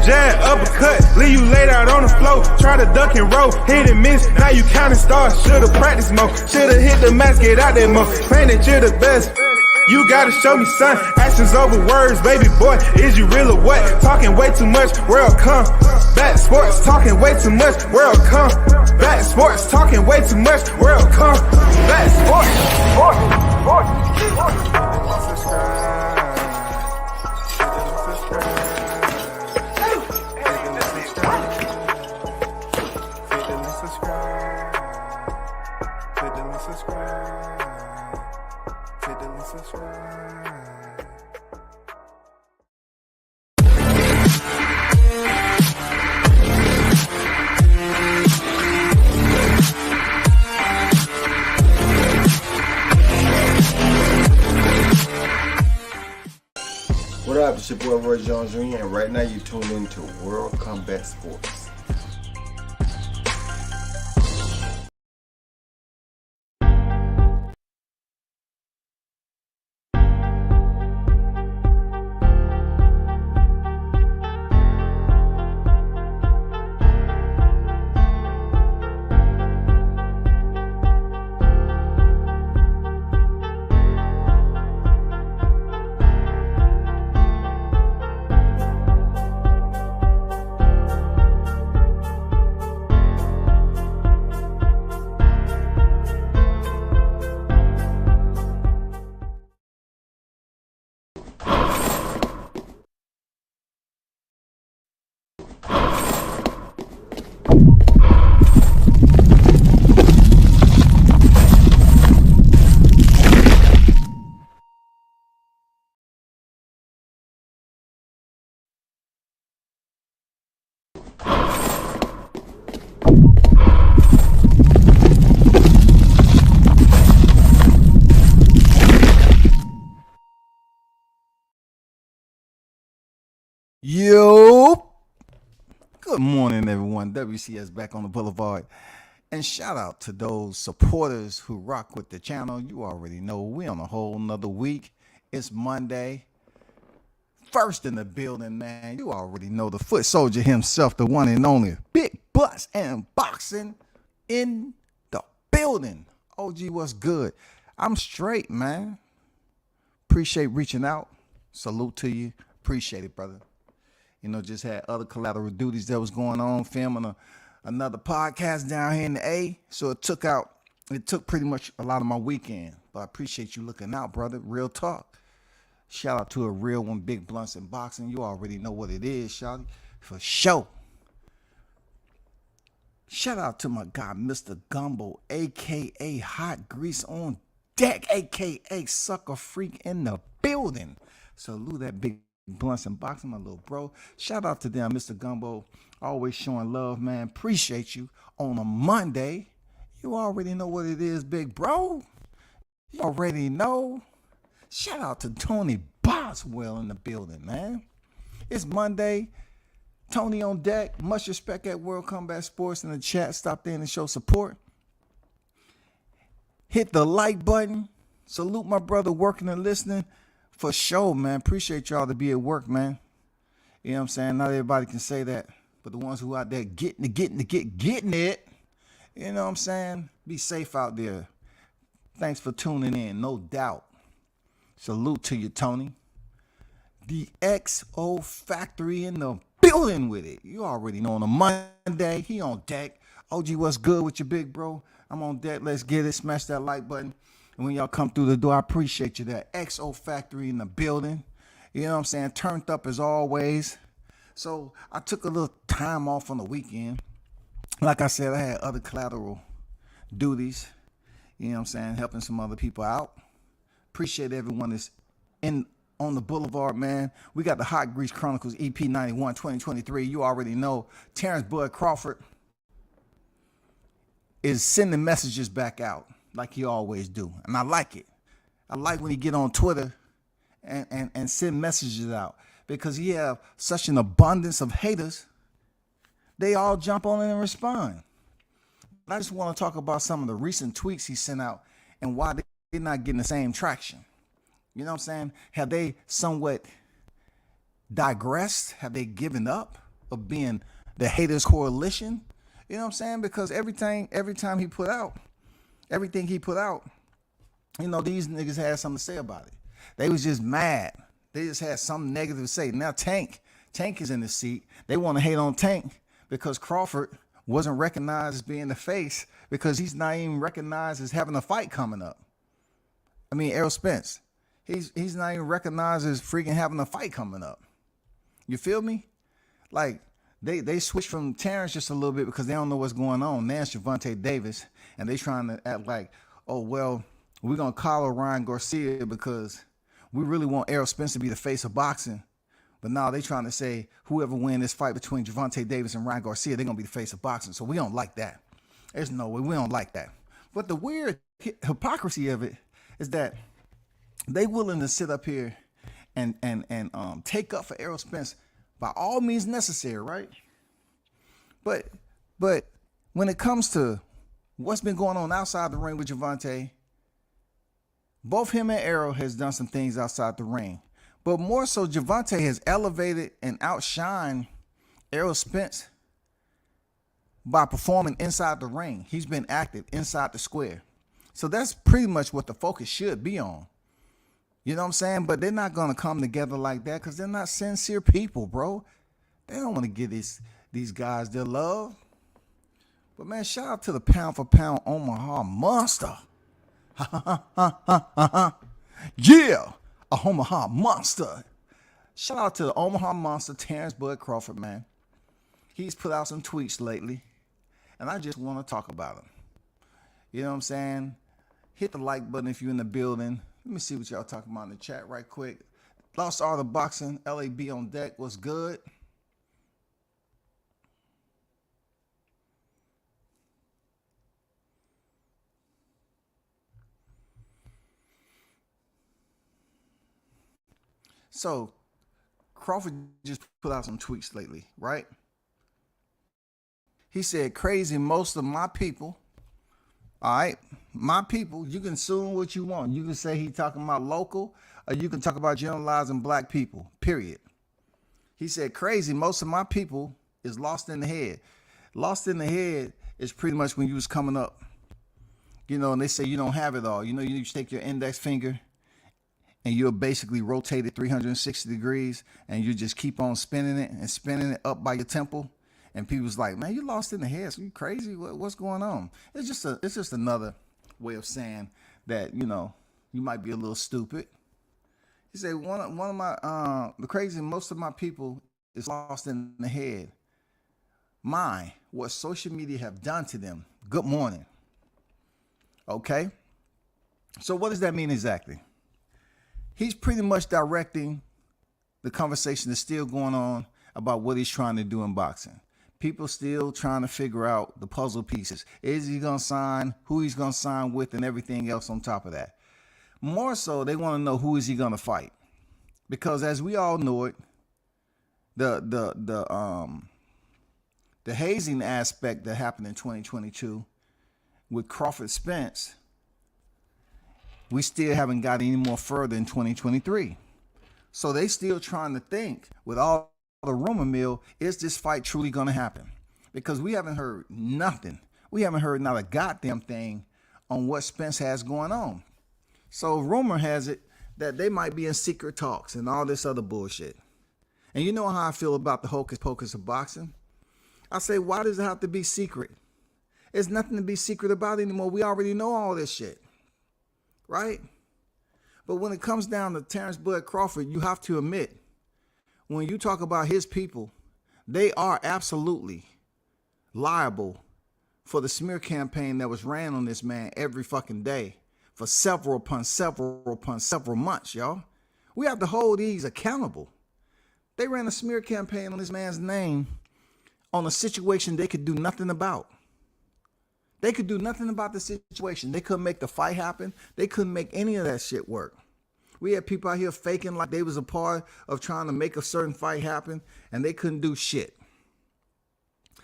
jab, uppercut, leave you laid out on the floor. Try to duck and roll, hit and miss, now you counting stars. Should've practiced more, should've hit the mask, get out there more. Man, that you're the best. You gotta show me, son. Actions over words, baby boy. Is you real or what? Talking way too much, world come. Back sports, talking way too much, world come. Back sports, talking way too much, world come. Back sports, What up, it's your boy Roy Jones Jr. and right now you tune into World Combat Sports. Yo, good morning, everyone. WCS back on the boulevard. And shout out to those supporters who rock with the channel. You already know we on a whole nother week. It's Monday. First in the building, man. You already know the foot soldier himself, the one and only Big Butts and Boxing in the building. OG, what's good? I'm straight, man. Appreciate reaching out. Salute to you. Appreciate it, brother. You know, just had other collateral duties that was going on, filming another podcast down here in the A. So it took pretty much a lot of my weekend. But I appreciate you looking out, brother. Real talk. Shout out to a real one, Big Blunts and Boxing. You already know what it is, shawty. For sure. Shout out to my guy, Mr. Gumbo, a.k.a. Hot Grease on Deck, a.k.a. Sucker Freak in the building. Salute that Big Blunts and Boxing, my little bro. Shout out to them, Mr. Gumbo. Always showing love, man. Appreciate you on a Monday. You already know what it is, big bro. You already know. Shout out to Tony Boswell in the building, man. It's Monday. Tony on deck. Much respect at World Combat Sports in the chat. Stop in and show support. Hit the like button. Salute my brother working and listening. For sure, man. Appreciate y'all to be at work, man. You know what I'm saying? Not everybody can say that. But the ones who out there getting it, you know what I'm saying? Be safe out there. Thanks for tuning in, no doubt. Salute to you, Tony. The XO Factory in the building with it. You already know on a Monday, he on deck. OG, what's good with you, big bro? I'm on deck. Let's get it. Smash that like button. And when y'all come through the door, I appreciate you there. XO Factory in the building. You know what I'm saying? Turned up as always. So I took a little time off on the weekend. Like I said, I had other collateral duties. You know what I'm saying? Helping some other people out. Appreciate everyone that's on the boulevard, man. We got the Hot Grease Chronicles EP 91 2023. You already know Terrence Bud Crawford is sending messages back out like he always do. And I like it. I like when he get on Twitter and send messages out because he have such an abundance of haters. They all jump on it and respond. I just want to talk about some of the recent tweets he sent out and why they're not getting the same traction. You know what I'm saying? Have they somewhat digressed? Have they given up? of being the haters coalition. You know what I'm saying? Because everything he put out, everything he put out, you know, these niggas had something to say about it. They was just mad. They just had something negative to say. Now Tank is in the seat. They want to hate on Tank because Crawford wasn't recognized as being the face because he's not even recognized as having a fight coming up. I mean, Errol Spence, he's not even recognized as freaking having a fight coming up. You feel me? Like, they switched from Terrence just a little bit because they don't know what's going on. Now it's Gervonta Davis, and they trying to act like, oh, well, we're going to collar Ryan Garcia because we really want Errol Spence to be the face of boxing. But now they trying to say whoever win this fight between Gervonta Davis and Ryan Garcia, they're going to be the face of boxing. So we don't like that. There's no way. We don't like that. But the weird hypocrisy of it is that they willing to sit up here and take up for Errol Spence by all means necessary, right? But when it comes to what's been going on outside the ring with Gervonta, both him and Errol has done some things outside the ring. But more so, Gervonta has elevated and outshined Errol Spence by performing inside the ring. He's been active inside the square. So that's pretty much what the focus should be on. You know what I'm saying? But they're not going to come together like that because they're not sincere people, bro. They don't want to give these guys their love. But, man, shout out to the pound for pound Omaha Monster. Yeah, a Omaha Monster. Shout out to the Omaha Monster, Terrence Bud Crawford, man. He's put out some tweets lately, and I just want to talk about him. You know what I'm saying? Hit the like button if you're in the building. Let me see what y'all talking about in the chat right quick. Lost Art of Boxing, LAB on deck. What's good? So, Crawford just put out some tweets lately, right? He said, crazy, most of my people, all right, my people, you can assume what you want. You can say he talking about local, or you can talk about generalizing black people, period. He said, crazy, most of my people is lost in the head. Lost in the head is pretty much when you was coming up, you know, and they say you don't have it all. You know, you take your index finger and you'll basically rotate it 360 degrees and you just keep on spinning it up by your temple. And people's like, man, you lost in the head. So you crazy? What's going on? It's just another way of saying that, you know, you might be a little stupid. He said, one of my, the crazy, most of my people is lost in the head. What social media have done to them. Good morning. Okay. So what does that mean exactly? He's pretty much directing the conversation that's still going on about what he's trying to do in boxing. People still trying to figure out the puzzle pieces. Is he going to sign, who he's going to sign with, and everything else on top of that. More so, they want to know who is he going to fight. Because as we all know it, the hazing aspect that happened in 2022 with Crawford Spence, we still haven't got any more further in 2023. So they still trying to think with all the rumor mill, is this fight truly going to happen? Because we haven't heard nothing. We haven't heard not a goddamn thing on what Spence has going on. So rumor has it that they might be in secret talks and all this other bullshit. And you know how I feel about the hocus pocus of boxing. I say, why does it have to be secret? There's nothing to be secret about anymore. We already know all this shit. Right? But when it comes down to Terrence Bud Crawford, you have to admit, when you talk about his people, they are absolutely liable for the smear campaign that was ran on this man every fucking day for several upon several months, y'all. We have to hold these accountable. They ran a smear campaign on this man's name on a situation they could do nothing about. They could do nothing about the situation. They couldn't make the fight happen. They couldn't make any of that shit work. We had people out here faking like they was a part of trying to make a certain fight happen, and they couldn't do shit.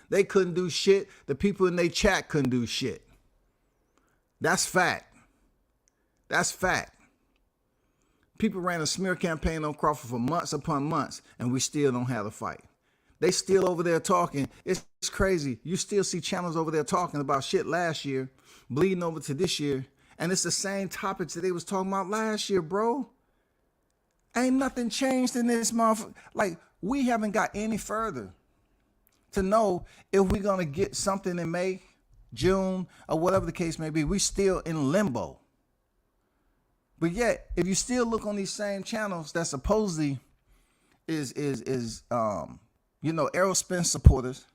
They couldn't do shit. The people in their chat couldn't do shit. That's fact. That's fact. People ran a smear campaign on Crawford for months upon months, and we still don't have a fight. They still over there talking. It's crazy. You still see channels over there talking about shit last year, bleeding over to this year. And it's the same topics that they was talking about last year, bro. Ain't nothing changed in this motherfucker. Like, we haven't got any further to know if we're going to get something in May, June, or whatever the case may be. We still in limbo. But yet, if you still look on these same channels that supposedly is Errol Spence supporters,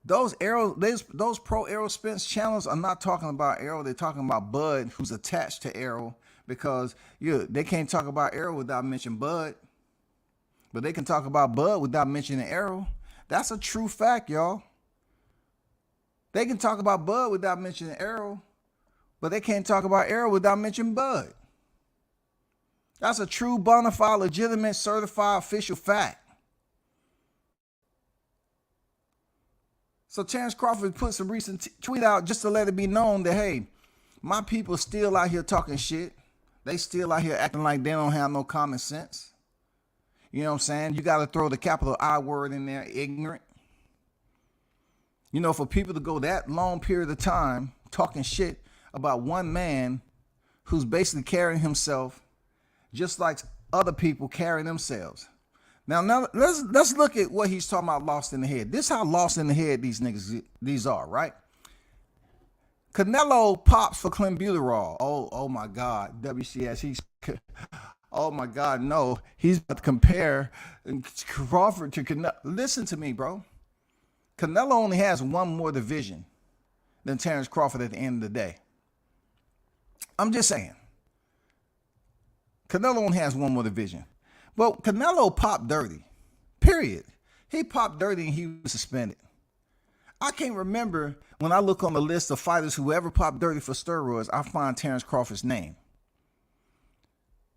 those pro Errol Spence channels are not talking about Errol. They're talking about Bud, who's attached to Errol, because they can't talk about Errol without mentioning Bud. But they can talk about Bud without mentioning Errol. That's a true fact, y'all. They can talk about Bud without mentioning Errol, but they can't talk about Errol without mentioning Bud. That's a true, bona fide, legitimate, certified, official fact. So Terrence Crawford put some recent tweet out just to let it be known that, hey, my people still out here talking shit. They still out here acting like they don't have no common sense. You know what I'm saying? You got to throw the capital I word in there, ignorant. You know, for people to go that long period of time talking shit about one man who's basically carrying himself just like other people carrying themselves. Now let's look at what he's talking about, lost in the head. This is how lost in the head these are, right? Canelo pops for clenbuterol. Oh my God, WCS, oh my God, no. He's about to compare Crawford to Canelo. Listen to me, bro. Canelo only has one more division than Terrence Crawford at the end of the day. I'm just saying. Canelo only has one more division. Well, Canelo popped dirty, period. He popped dirty and he was suspended. I can't remember when I look on the list of fighters who ever popped dirty for steroids, I find Terrence Crawford's name.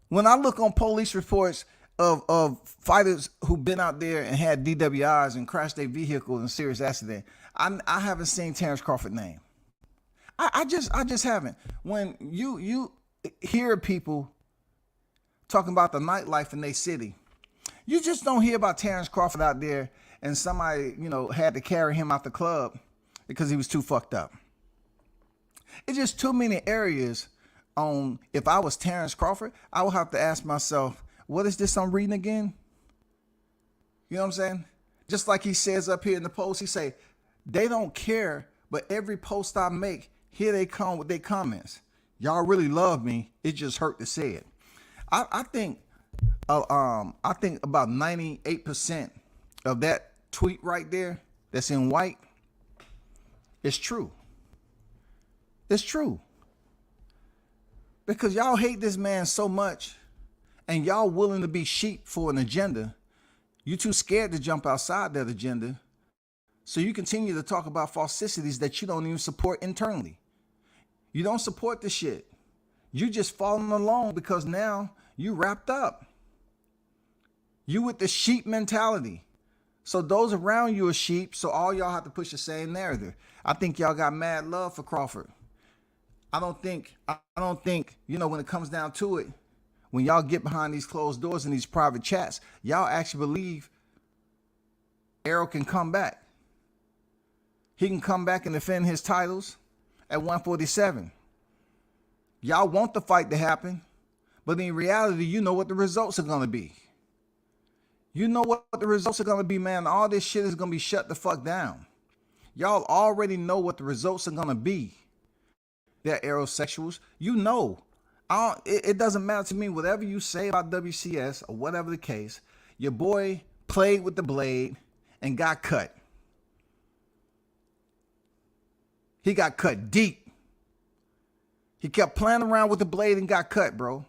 When I look on police reports of fighters who've been out there and had DWIs and crashed their vehicles in a serious accident, I haven't seen Terrence Crawford's name. I just haven't. When you hear people talking about the nightlife in their city, you just don't hear about Terrence Crawford out there and somebody, had to carry him out the club because he was too fucked up. It's just too many areas on, if I was Terrence Crawford, I would have to ask myself, what is this I'm reading again? You know what I'm saying? Just like he says up here in the post, he say, they don't care, but every post I make, here they come with their comments. Y'all really love me. It just hurt to say it. I think about 98% of that tweet right there that's in white is true. It's true. Because y'all hate this man so much and y'all willing to be sheep for an agenda. You too scared to jump outside that agenda. So you continue to talk about falsicities that you don't even support internally. You don't support the shit. You just following along because now you wrapped up. You with the sheep mentality. So those around you are sheep, so all y'all have to push the same narrative. I think y'all got mad love for Crawford. I don't think, when it comes down to it, when y'all get behind these closed doors in these private chats, y'all actually believe Errol can come back. He can come back and defend his titles at 147. Y'all want the fight to happen, but in reality, you know what the results are going to be. You know what the results are going to be, man. All this shit is going to be shut the fuck down. Y'all already know what the results are going to be. They're aerosexuals. You know. It doesn't matter to me. Whatever you say about WCS or whatever the case, your boy played with the blade and got cut. He got cut deep. He kept playing around with the blade and got cut, bro.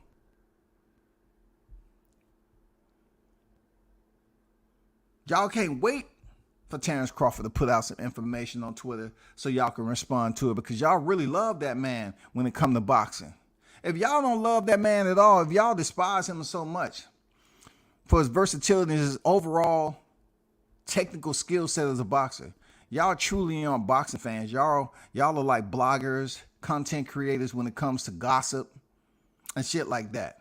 Y'all can't wait for Terrence Crawford to put out some information on Twitter so y'all can respond to it, because y'all really love that man when it comes to boxing. If y'all don't love that man at all, if y'all despise him so much for his versatility and his overall technical skill set as a boxer, y'all truly aren't boxing fans. Y'all are like bloggers, content creators when it comes to gossip and shit like that.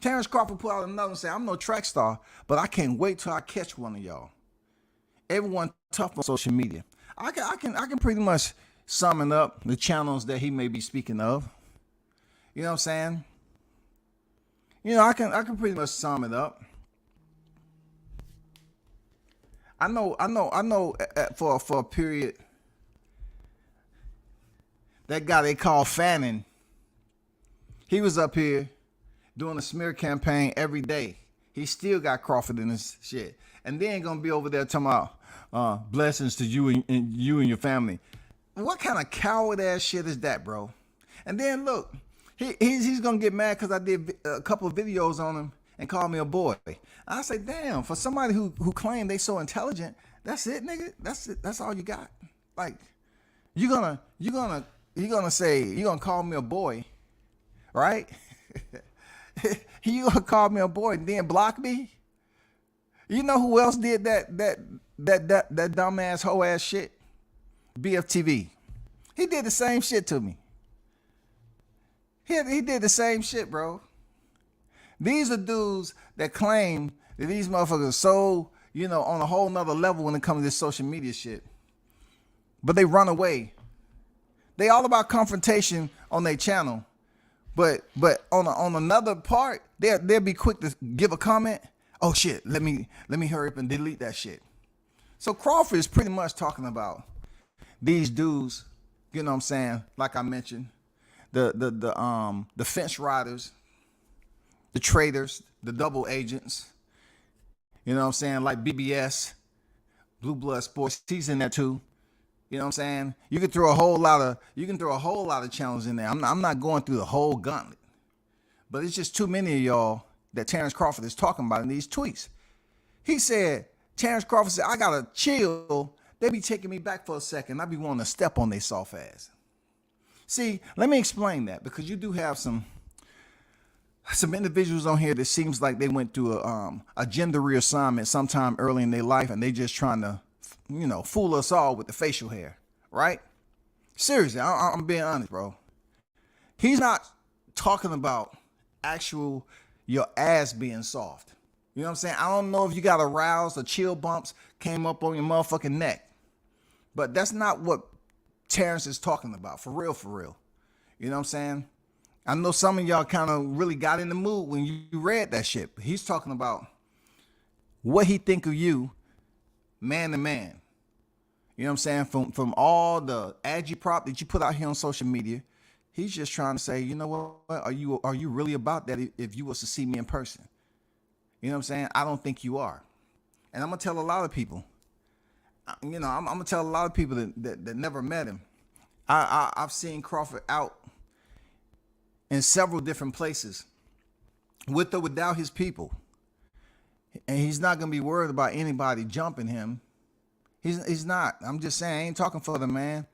Terrence Crawford put out another and said, I'm no track star, but I can't wait till I catch one of y'all. everyone tough on social media. I can pretty much sum it up the channels that he may be speaking of. You know what I'm saying? You know, I can pretty much sum it up. I know for a period, that guy they call Fannin, he was up here doing a smear campaign every day. He still got Crawford in his shit. And they ain't gonna be over there talking about blessings to you and your family. What kind of coward ass shit is that, bro? And then look, he's gonna get mad because I did a couple of videos on him and called me a boy. I say, damn, for somebody who claim they so intelligent, that's it, nigga. That's it. That's all you got. Like, you're gonna call me a boy, right? You gonna call me a boy and then block me? You know who else did that dumbass hoe ass shit? BFTV. He did the same shit to me. He did the same shit, bro. These are dudes that claim that these motherfuckers are so, you know, on a whole nother level when it comes to this social media shit. But they run away. They all about confrontation on their channel. But on another part, they'll be quick to give a comment. Oh shit, let me hurry up and delete that shit. So Crawford is pretty much talking about these dudes, you know what I'm saying, like I mentioned, the fence riders, the traitors, the double agents, you know what I'm saying, like BBS, Blue Blood Sports, he's in there too. You know what I'm saying? You can throw a whole lot of channels in there. I'm not going through the whole gauntlet. But it's just too many of y'all that Terrence Crawford is talking about in these tweets. He said, Terrence Crawford said, I gotta chill. They be taking me back for a second. I be wanting to step on their soft ass. See, let me explain that, because you do have some individuals on here that seems like they went through a gender reassignment sometime early in their life, and they just trying to, you know, fool us all with the facial hair, right? Seriously, I'm being honest, bro. He's not talking about actual your ass being soft. You know what I'm saying? I don't know if you got aroused or chill bumps came up on your motherfucking neck, but that's not what Terrence is talking about, for real, for real. You know what I'm saying? I know some of y'all kind of really got in the mood when you read that shit. He's talking about what he think of you, man to man. You know what I'm saying? From all the agitprop that you put out here on social media, he's just trying to say, you know what? Are you really about that if you was to see me in person? You know what I'm saying? I don't think you are. And I'm gonna tell a lot of people. You know, I'm gonna tell a lot of people that never met him. I've seen Crawford out in several different places with or without his people. And he's not gonna be worried about anybody jumping him. He's not. I'm just saying, I ain't talking for the man.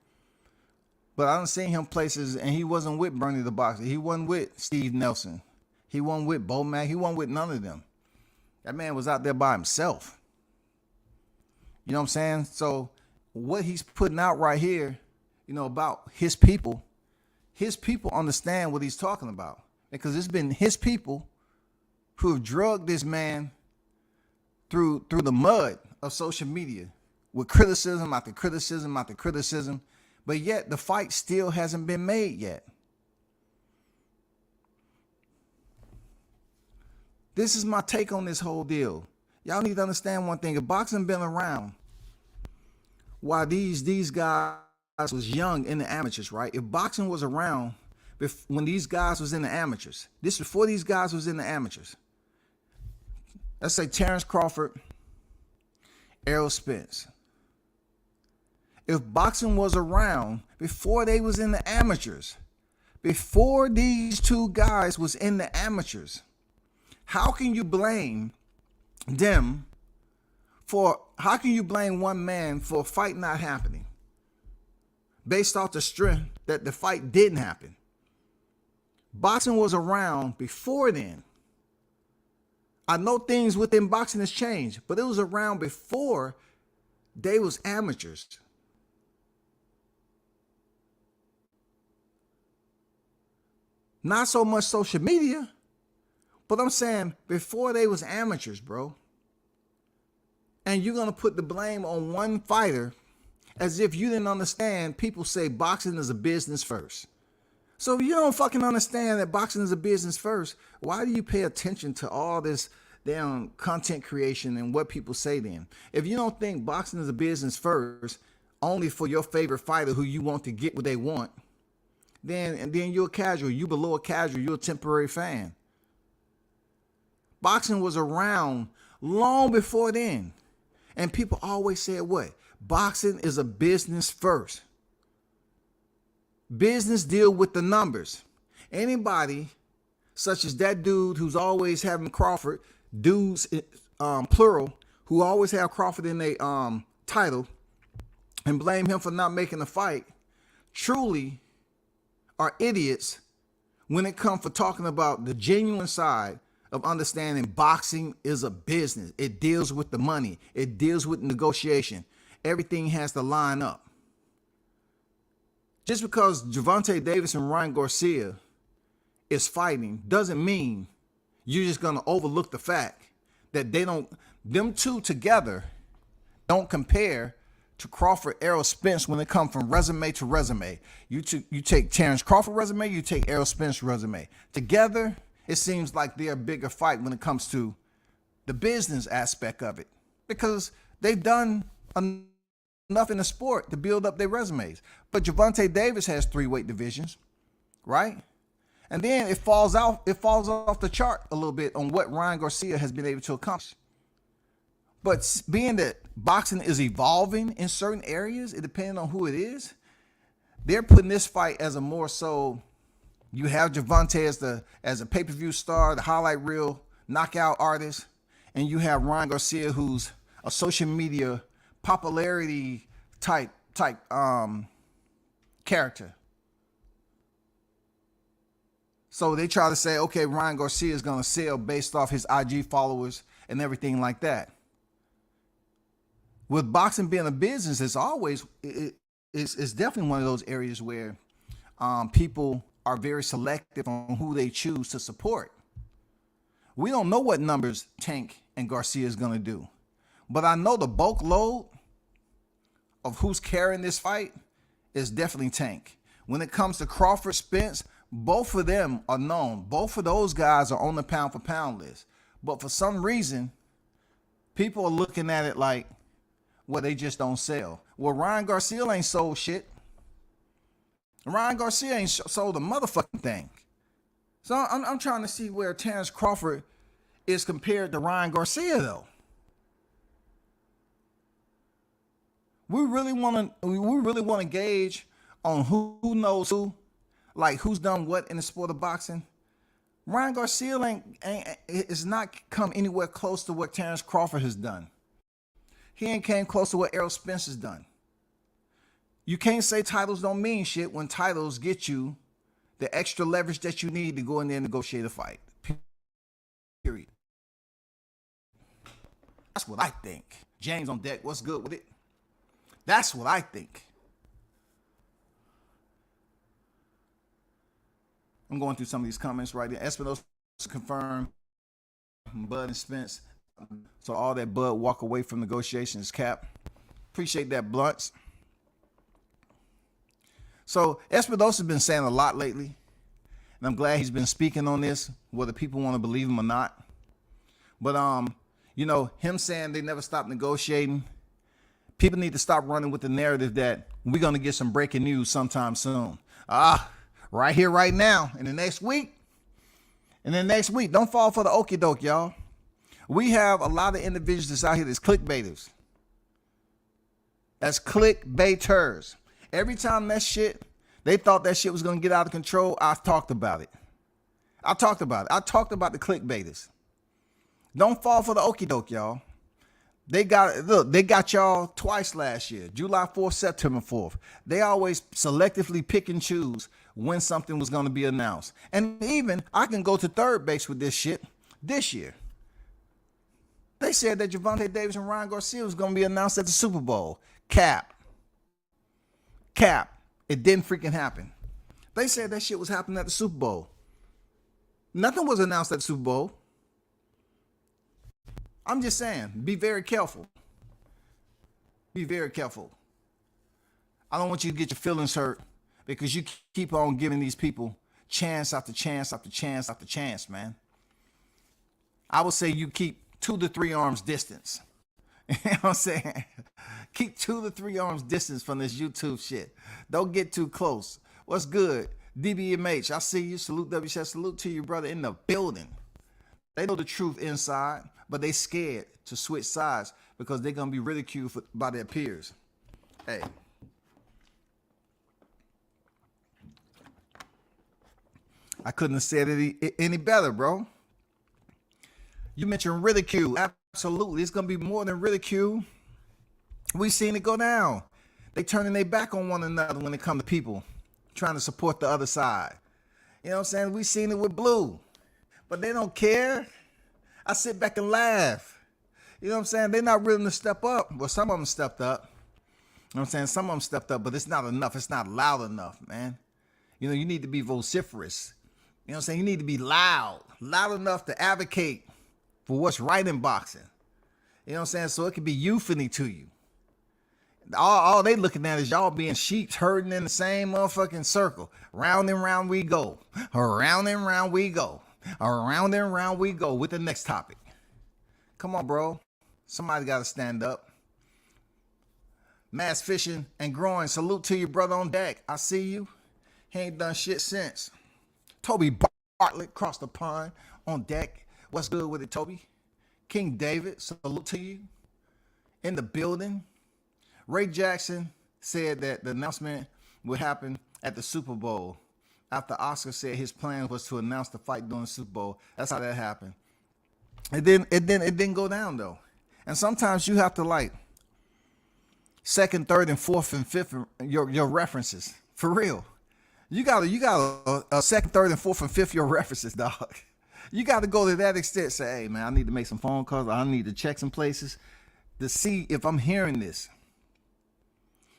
But I done seen him places, and he wasn't with Bernie the Boxer. He wasn't with Steve Nelson. He wasn't with Bo Mack. He wasn't with none of them. That man was out there by himself. You know what I'm saying? So what he's putting out right here, you know, about his people understand what he's talking about. Because it's been his people who have drugged this man through the mud of social media with criticism after criticism after criticism. But yet the fight still hasn't been made yet. This is my take on this whole deal. Y'all need to understand one thing. If boxing been around while these guys was young in the amateurs, right? If boxing was around when these guys was in the amateurs, this before these guys was in the amateurs. Let's say Terrence Crawford, Errol Spence. If boxing was around before they was in the amateurs, before these two guys was in the amateurs, how can you blame them for, how can you blame one man for a fight not happening based off the strength that the fight didn't happen? Boxing was around before then. I know things within boxing has changed, but it was around before they was amateurs. Not so much social media, but I'm saying before they was amateurs, bro. And you're going to put the blame on one fighter as if you didn't understand. People say boxing is a business first. So if you don't fucking understand that boxing is a business first, why do you pay attention to all this damn content creation and what people say then? If you don't think boxing is a business first, only for your favorite fighter who you want to get what they want, then you're a casual. You below a casual. You're a temporary fan. Boxing was around long before then. And people always said what? Boxing is a business first. Business deal with the numbers. Anybody such as that dude who's always having Crawford, dudes, plural, who always have Crawford in their title and blame him for not making the fight, truly are idiots when it comes for talking about the genuine side of understanding boxing is a business. It deals with the money. It deals with negotiation. Everything has to line up. Just because Gervonta Davis and Ryan Garcia is fighting doesn't mean you're just going to overlook the fact that them two together don't compare to Crawford, Errol Spence when it comes from resume to resume. You take Terrence Crawford resume, you take Errol Spence resume. Together, it seems like they're a bigger fight when it comes to the business aspect of it, because they've done enough in the sport to build up their resumes. But Gervonta Davis has 3 weight divisions, right? And then it falls off the chart a little bit on what Ryan Garcia has been able to accomplish. But being that boxing is evolving in certain areas, it depends on who it is, they're putting this fight as a more so, you have Gervonta as a pay-per-view star, the highlight reel knockout artist, and you have Ryan Garcia, who's a social media popularity type character. So they try to say, okay, Ryan Garcia is going to sell based off his IG followers and everything like that. With boxing being a business, it's definitely one of those areas where people are very selective on who they choose to support. We don't know what numbers Tank and Garcia is going to do, but I know the bulk load of who's carrying this fight is definitely Tank. When it comes to Crawford, Spence, both of them are known. Both of those guys are on the pound for pound list. But for some reason, people are looking at it like, well, they just don't sell. Well, Ryan Garcia ain't sold shit. Ryan Garcia ain't sold a motherfucking thing. So I'm trying to see where Terrence Crawford is compared to Ryan Garcia, though. We really want to gauge on who knows who, like who's done what in the sport of boxing. Ryan Garcia is not come anywhere close to what Terrence Crawford has done. He ain't came close to what Errol Spence has done. You can't say titles don't mean shit when titles get you the extra leverage that you need to go in there and negotiate a fight. Period. That's what I think. James on deck, what's good with it? That's what I think. I'm going through some of these comments right here. Espinosa confirmed Bud and Spence. So all that Bud walk away from negotiations cap. Appreciate that, Blunts. So Espinosa's been saying a lot lately, and I'm glad he's been speaking on this, whether people want to believe him or not. But you know, him saying they never stopped negotiating. People need to stop running with the narrative that we're gonna get some breaking news sometime soon. Right here, right now, in the next week. Don't fall for the okie doke, y'all. We have a lot of individuals that's out here that's clickbaiters. That's clickbaiters. Every time they thought that shit was going to get out of control, I talked about it. I talked about the clickbaiters. Don't fall for the okie doke, y'all. They got y'all twice last year, July 4th, September 4th. They always selectively pick and choose when something was going to be announced. And even I can go to third base with this shit this year. They said that Gervonta Davis and Ryan Garcia was going to be announced at the Super Bowl. Cap. It didn't freaking happen. They said that shit was happening at the Super Bowl. Nothing was announced at the Super Bowl. I'm just saying, be very careful. Be very careful. I don't want you to get your feelings hurt because you keep on giving these people chance after chance after chance after chance, man. I would say you keep 2 to 3 arms distance. You know what I'm saying? Keep 2 to 3 arms distance from this YouTube shit. Don't get too close. What's good? DBMH, I see you. Salute WCS. Salute to you, brother, in the building. They know the truth inside, but they scared to switch sides because they're going to be ridiculed by their peers. Hey. I couldn't have said it any better, bro. You mentioned ridicule. Absolutely. It's going to be more than ridicule. We've seen it go down. They turning their back on one another when it comes to people trying to support the other side. You know what I'm saying? We've seen it with Blue. But they don't care. I sit back and laugh. You know what I'm saying? They're not willing to step up. Well, some of them stepped up. You know what I'm saying? Some of them stepped up, but it's not enough. It's not loud enough, man. You know, you need to be vociferous. You know what I'm saying? You need to be loud enough to advocate for what's right in boxing. You know what I'm saying? So it can be euphony to you. All they looking at is y'all being sheep herding in the same motherfucking circle. Round and round we go. Around and round we go. Around and round we go with the next topic. Come on, bro. Somebody got to stand up. Mass fishing and growing. Salute to you, brother on deck. I see you. He ain't done shit since. Toby Bartlett crossed the pond on deck. What's good with it, Toby? King David, salute to you. In the building. Ray Jackson said that the announcement would happen at the Super Bowl after Oscar said his plan was to announce the fight during the Super Bowl. That's how that happened. It didn't go down though. And sometimes you have to like second, third, and fourth and fifth your references. For real. You got a second, third, and fourth and fifth your references, dog. You got to go to that extent. Say, hey man, I need to make some phone calls. I need to check some places to see if I'm hearing this.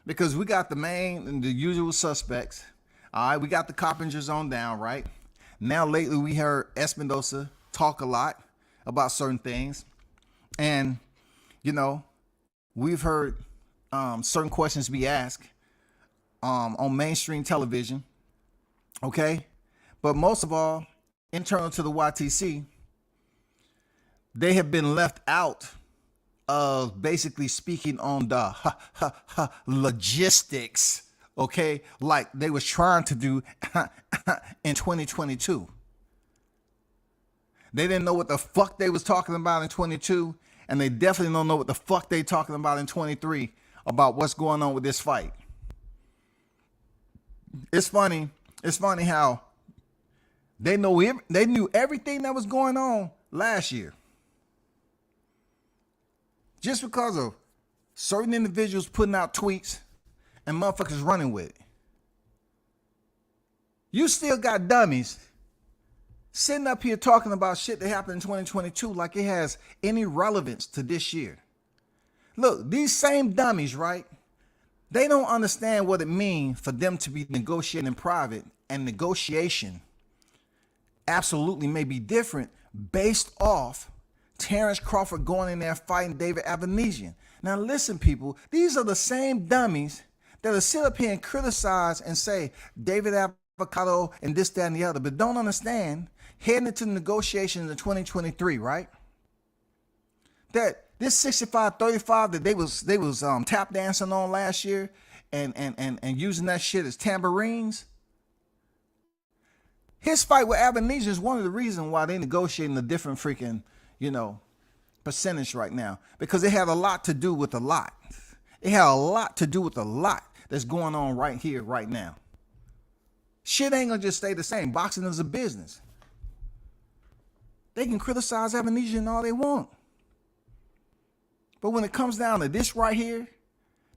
Because we got the main and the usual suspects. All right, we got the Coppingers on down, right? Now lately we heard Espinosa talk a lot about certain things. And, you know, we've heard certain questions be asked on mainstream television. Okay? But most of all, internal to the YTC, they have been left out of basically speaking on the logistics, okay, like they was trying to do in 2022. They didn't know what the fuck they was talking about in 22, and they definitely don't know what the fuck they talking about in 23 about what's going on with this fight. It's funny how they knew everything that was going on last year. Just because of certain individuals putting out tweets and motherfuckers running with it. You still got dummies sitting up here talking about shit that happened in 2022 like it has any relevance to this year. Look, these same dummies, right? They don't understand what it means for them to be negotiating in private, and negotiation absolutely may be different based off Terrence Crawford going in there fighting David Avanesian. Now listen, people, these are the same dummies that'll sit up here and criticize and say David Avocado and this, that, and the other, but don't understand heading into the negotiations in 2023, right? That this 65-35 that they was tap dancing on last year and using that shit as tambourines. His fight with Avanesian is one of the reasons why they negotiating a different freaking, you know, percentage right now, because it had a lot to do with a lot. It had a lot to do with a lot that's going on right here, right now. Shit ain't gonna just stay the same. Boxing is a business. They can criticize Avanesian all they want. But when it comes down to this right here,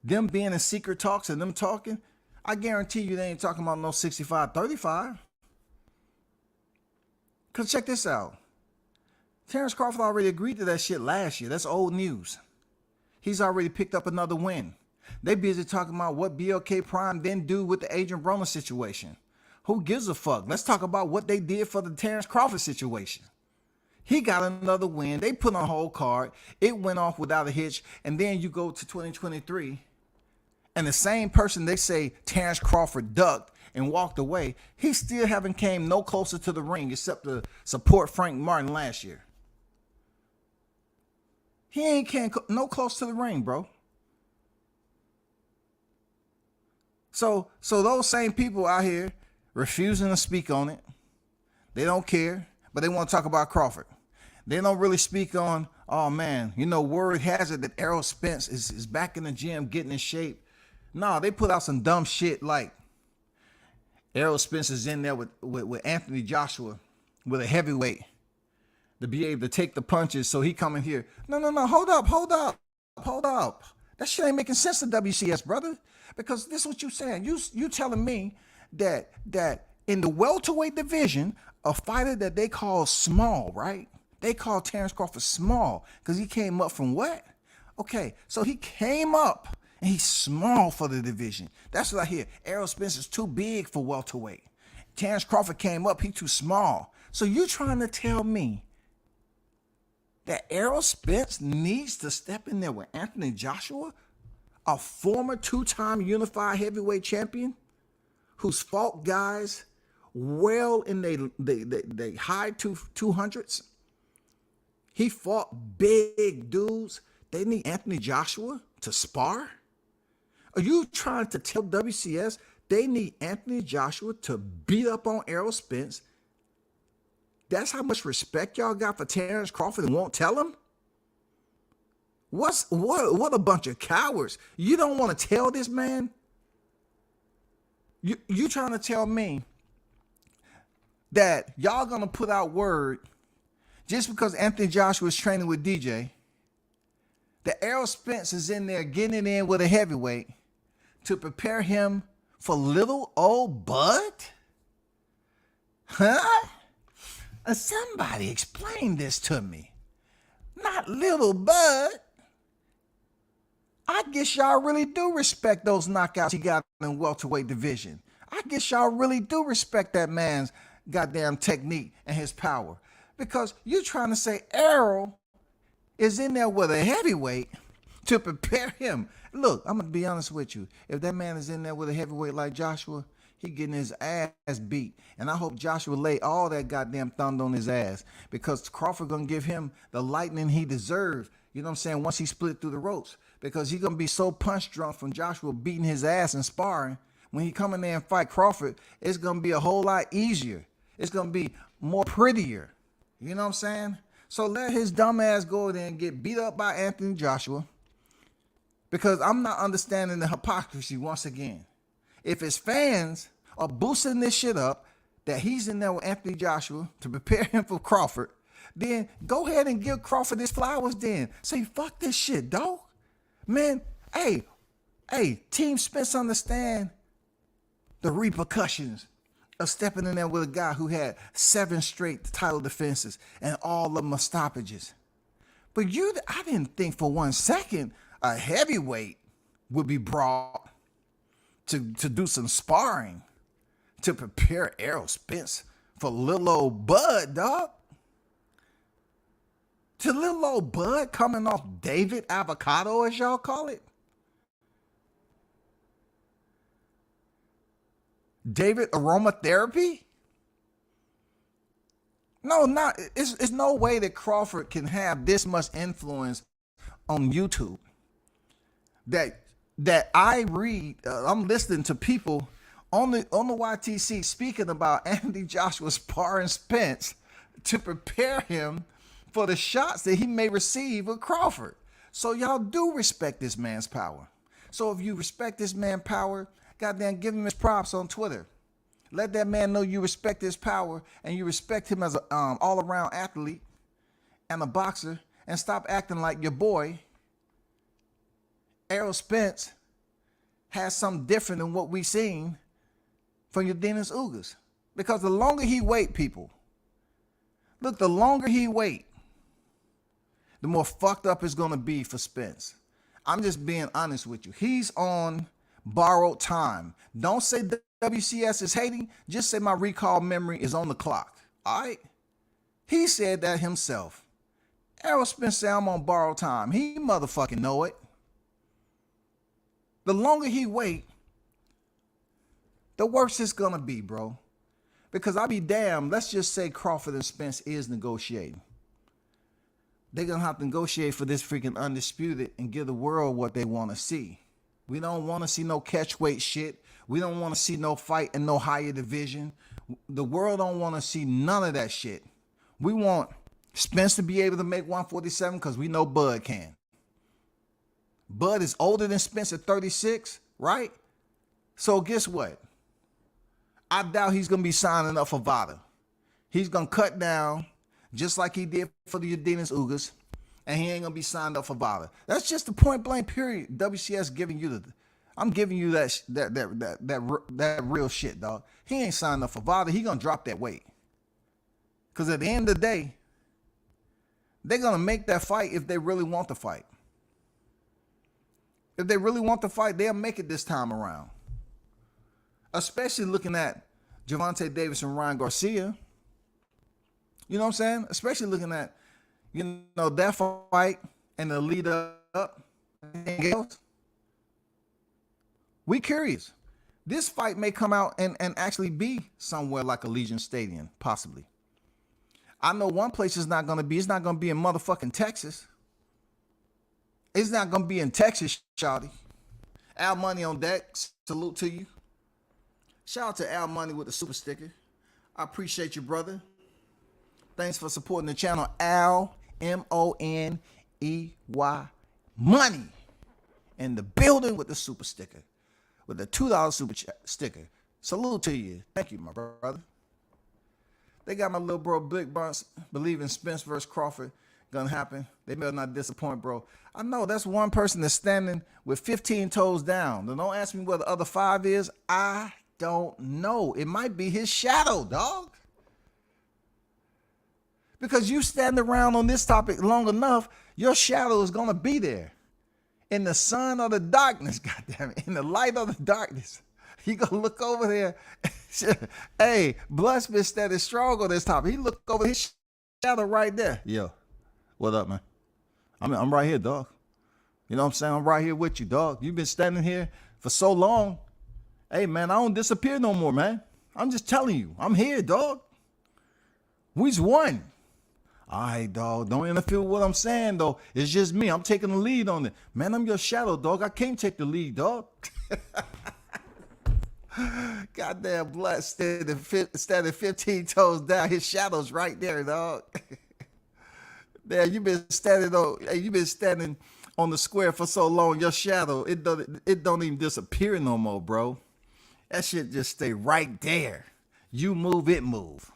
them being in secret talks and them talking, I guarantee you they ain't talking about no 65-35. Because check this out. Terrence Crawford already agreed to that shit last year. That's old news. He's already picked up another win. They busy talking about what BLK Prime didn't do with the Adrian Broner situation. Who gives a fuck? Let's talk about what they did for the Terrence Crawford situation. He got another win. They put on a whole card. It went off without a hitch. And then you go to 2023, and the same person they say Terrence Crawford ducked and walked away, he still haven't came no closer to the ring except to support Frank Martin last year. He ain't came no close to the ring, bro. So those same people out here refusing to speak on it. They don't care, but they want to talk about Crawford. They don't really speak on, oh man, word has it that Errol Spence is back in the gym getting in shape. No, they put out some dumb shit like Errol Spence is in there with Anthony Joshua with a heavyweight to be able to take the punches, so he coming here. No, hold up. That shit ain't making sense to WCS, brother. Because this is what you saying. You telling me that in the welterweight division, a fighter that they call small, right? They call Terrence Crawford small because he came up from what? Okay, so he came up and he's small for the division. That's what I hear. Errol Spence is too big for welterweight. Terrence Crawford came up, he too small. So you trying to tell me that Errol Spence needs to step in there with Anthony Joshua, a former two-time unified heavyweight champion who's fought guys well in they high 200s? He fought big dudes. They need Anthony Joshua to spar? Are you trying to tell WCS they need Anthony Joshua to beat up on Errol Spence? That's how much respect y'all got for Terrence Crawford and won't tell him? What a bunch of cowards. You don't want to tell this man? You trying to tell me that y'all gonna put out word just because Anthony Joshua is training with DJ, that Errol Spence is in there getting it in with a heavyweight to prepare him for little old Bud? Huh? Somebody explain this to me. Not little Bud. I guess y'all really do respect those knockouts he got in welterweight division. I guess y'all really do respect that man's goddamn technique and his power. Because you're trying to say Errol is in there with a heavyweight to prepare him. Look, I'm going to be honest with you. If that man is in there with a heavyweight like Joshua, he getting his ass beat. And I hope Joshua lay all that goddamn thunder on his ass, because Crawford going to give him the lightning he deserves. You know what I'm saying? Once he split through the ropes, because he's going to be so punch drunk from Joshua beating his ass and sparring. When he come in there and fight Crawford, it's going to be a whole lot easier. It's going to be more prettier. You know what I'm saying? So let his dumb ass go there and get beat up by Anthony Joshua, because I'm not understanding the hypocrisy once again. If his fans are boosting this shit up, that he's in there with Anthony Joshua to prepare him for Crawford, then go ahead and give Crawford his flowers then. Say, fuck this shit, dog. Man, hey, Team Spence understand the repercussions of stepping in there with a guy who had 7 straight title defenses and all of them are stoppages. But I didn't think for 1 second a heavyweight would be brought to do some sparring to prepare Errol Spence for little old Bud, dog. To little old Bud coming off David Avocado, as y'all call it. David Aromatherapy? No, it's no way that Crawford can have this much influence on YouTube. That I read, I'm listening to people on the YTC speaking about Anthony Joshua sparring Spence to prepare him for the shots that he may receive with Crawford. So y'all do respect this man's power. So if you respect this man's power, goddamn, give him his props on Twitter. Let that man know you respect his power and you respect him as an all-around athlete and a boxer, and stop acting like your boy Errol Spence has something different than what we seen from your Dennis Ugas. Because the longer he wait, people, look, the longer he wait, the more fucked up it's going to be for Spence. I'm just being honest with you. He's on borrowed time. Don't say WCS is hating. Just say my recall memory is on the clock. All right? He said that himself. Errol Spence said, I'm on borrowed time. He motherfucking know it. The longer he wait, the worse it's gonna be, bro. Because I'll be damned, let's just say Crawford and Spence is negotiating. They're gonna have to negotiate for this freaking undisputed and give the world what they want to see. We don't want to see no catchweight shit. We don't want to see no fight in no higher division. The world don't want to see none of that shit. We want Spence to be able to make 147 because we know Bud can. Bud is older than Spence at 36, right? So guess what? I doubt he's going to be signing up for VADA. He's going to cut down just like he did for the Udinas Ugas, and he ain't going to be signed up for VADA. That's just the point blank period. WCS giving you the, I'm giving you that real shit, dog. He ain't signed up for VADA. He going to drop that weight. Because at the end of the day, they're going to make that fight if they really want to fight. If they really want to fight, they'll make it this time around. Especially looking at Gervonta Davis and Ryan Garcia. You know what I'm saying? Especially looking at, you know, that fight and the lead up. We curious. This fight may come out and actually be somewhere like Allegiant Stadium, possibly. I know one place it's not going to be. It's not going to be in motherfucking Texas. It's not going to be in Texas, shawty. Al Money on deck. Salute to you. Shout out to Al Money with the super sticker. I appreciate you, brother. Thanks for supporting the channel. Al, M-O-N-E-Y, Money. In the building with the super sticker. With the $2 super sticker. Salute to you. Thank you, my brother. They got my little bro Big Bunch believing Spence versus Crawford gonna happen. They better not disappoint, bro. I know that's one person that's standing with 15 toes down. Now, don't ask me where the other 5 is. I don't know. It might be his shadow, dog. Because you stand around on this topic long enough, your shadow is gonna be there. In the sun or the darkness, goddammit. In the light or the darkness. He gonna look over there. Hey, Blood's been steady strong on this topic. He look over his shadow right there. Yo, what up, man? I'm right here, dog. You know what I'm saying? I'm right here with you, dog. You've been standing here for so long. Hey, man, I don't disappear no more, man. I'm just telling you. I'm here, dog. We's one. All right, dog. Don't interfere with what I'm saying, though. It's just me. I'm taking the lead on it. Man, I'm your shadow, dog. I can't take the lead, dog. Goddamn, Blood standing 15 toes down. His shadow's right there, dog. There, you've been standing on the square for so long. Your shadow, it don't even disappear no more, bro. That shit just stay right there. You move, it move.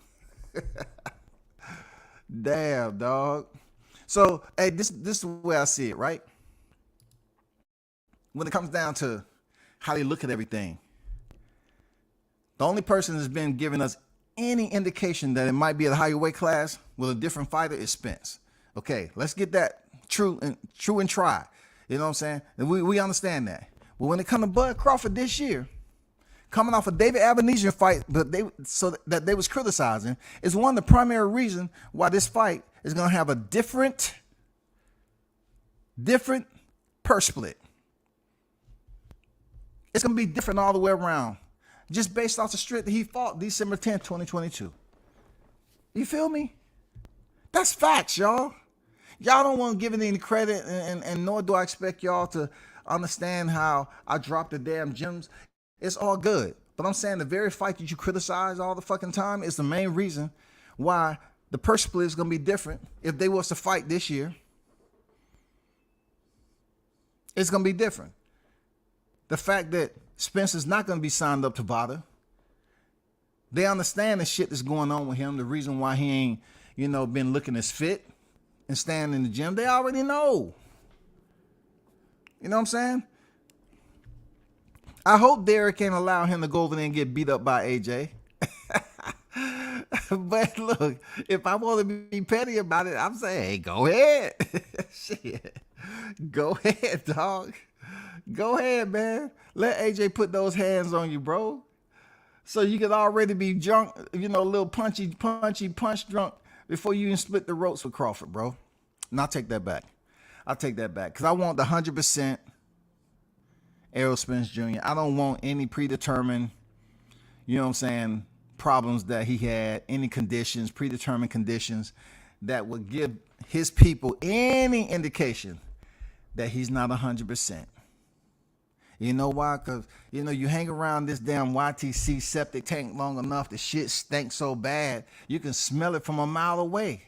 Damn, dog. So, hey, this is the way I see it, right? When it comes down to how they look at everything, the only person that's been giving us any indication that it might be a higher weight class with a different fighter is Spence. Okay, let's get that true and try. You know what I'm saying? And we understand that. But when it comes to Bud Crawford this year, coming off a David Abenesian fight, but they was criticizing, is one of the primary reasons why this fight is gonna have a different purse split. It's gonna be different all the way around. Just based off the strip that he fought December 10th, 2022. You feel me? That's facts, y'all. Y'all don't want to give it any credit, and nor do I expect y'all to understand how I dropped the damn gems. It's all good. But I'm saying the very fight that you criticize all the fucking time is the main reason why the purse split is going to be different if they was to fight this year. It's going to be different. The fact that Spence is not going to be signed up to VADA. They understand the shit that's going on with him. The reason why he ain't, you know, been looking as fit and staying in the gym. They already know. You know what I'm saying? I hope Derek can't allow him to go over there and get beat up by AJ. But look, if I want to be petty about it, I'm saying, hey, go ahead. Shit. Go ahead, dog. Go ahead, man. Let AJ put those hands on you, bro. So you could already be drunk, you know, a little punch drunk before you even split the ropes with Crawford, bro. And I'll take that back. Because I want the 100% Errol Spence Jr. I don't want any predetermined, you know what I'm saying, problems that he had, any conditions, predetermined conditions that would give his people any indication that he's not 100%. You know why? Because, you know, you hang around this damn YTC septic tank long enough, the shit stinks so bad, you can smell it from a mile away.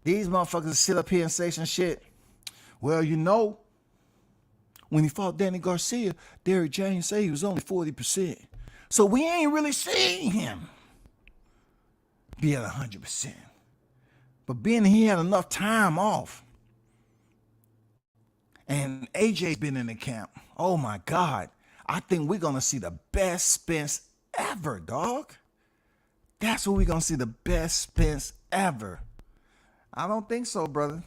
These motherfuckers sit up here and say some shit. Well, you know, when he fought Danny Garcia, Derrick James said he was only 40%. So we ain't really seeing him be at 100%. But being he had enough time off, and AJ's been in the camp, oh my God, I think we're going to see the best Spence ever, dog. That's what we're going to see, the best Spence ever. I don't think so, brother.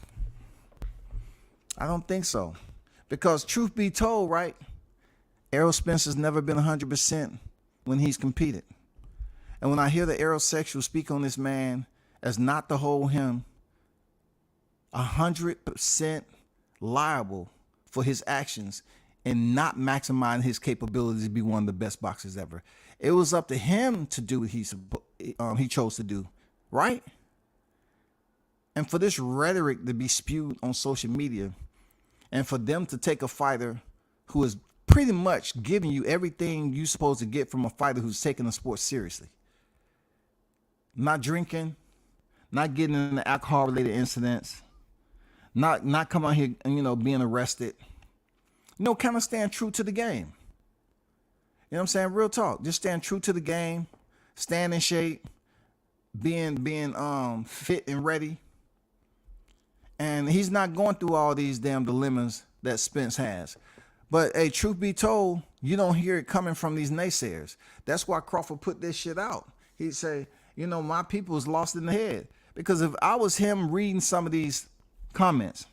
I don't think so. Because truth be told, right, Errol Spence has never been 100% when he's competed. And when I hear the aerosexual speak on this man as not to hold him 100% liable for his actions and not maximizing his capabilities to be one of the best boxers ever, it was up to him to do what he chose to do, right? And for this rhetoric to be spewed on social media, and for them to take a fighter who is pretty much giving you everything you're supposed to get from a fighter who's taking the sport seriously. Not drinking, not getting into alcohol-related incidents, not coming out here and, you know, being arrested. You know, kind of staying true to the game. You know what I'm saying? Real talk. Just staying true to the game, staying in shape, being fit and ready. And he's not going through all these damn dilemmas that Spence has. But hey, truth be told, you don't hear it coming from these naysayers. That's why Crawford put this shit out. He'd say, you know, my people is lost in the head. Because if I was him reading some of these comments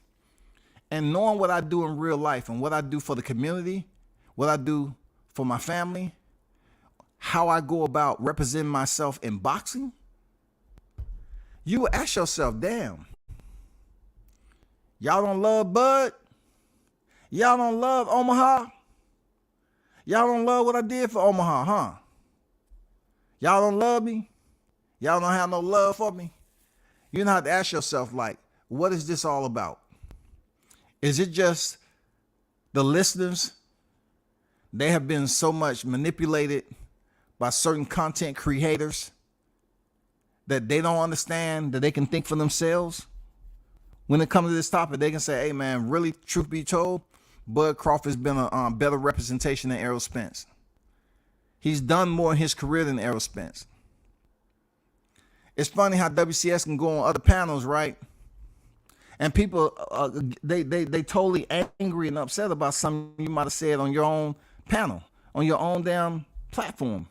and knowing what I do in real life and what I do for the community, what I do for my family, how I go about representing myself in boxing, you would ask yourself, damn, y'all don't love Bud? Y'all don't love Omaha? Y'all don't love what I did for Omaha, huh? Y'all don't love me? Y'all don't have no love for me? You don't have to ask yourself, like, what is this all about? Is it just the listeners? They have been so much manipulated by certain content creators that they don't understand that they can think for themselves. When it comes to this topic, they can say, hey, man, really, truth be told, Bud Crawford's been a better representation than Errol Spence. He's done more in his career than Errol Spence. It's funny how WCS can go on other panels, right? And people, they totally angry and upset about something you might have said on your own panel, on your own damn platform.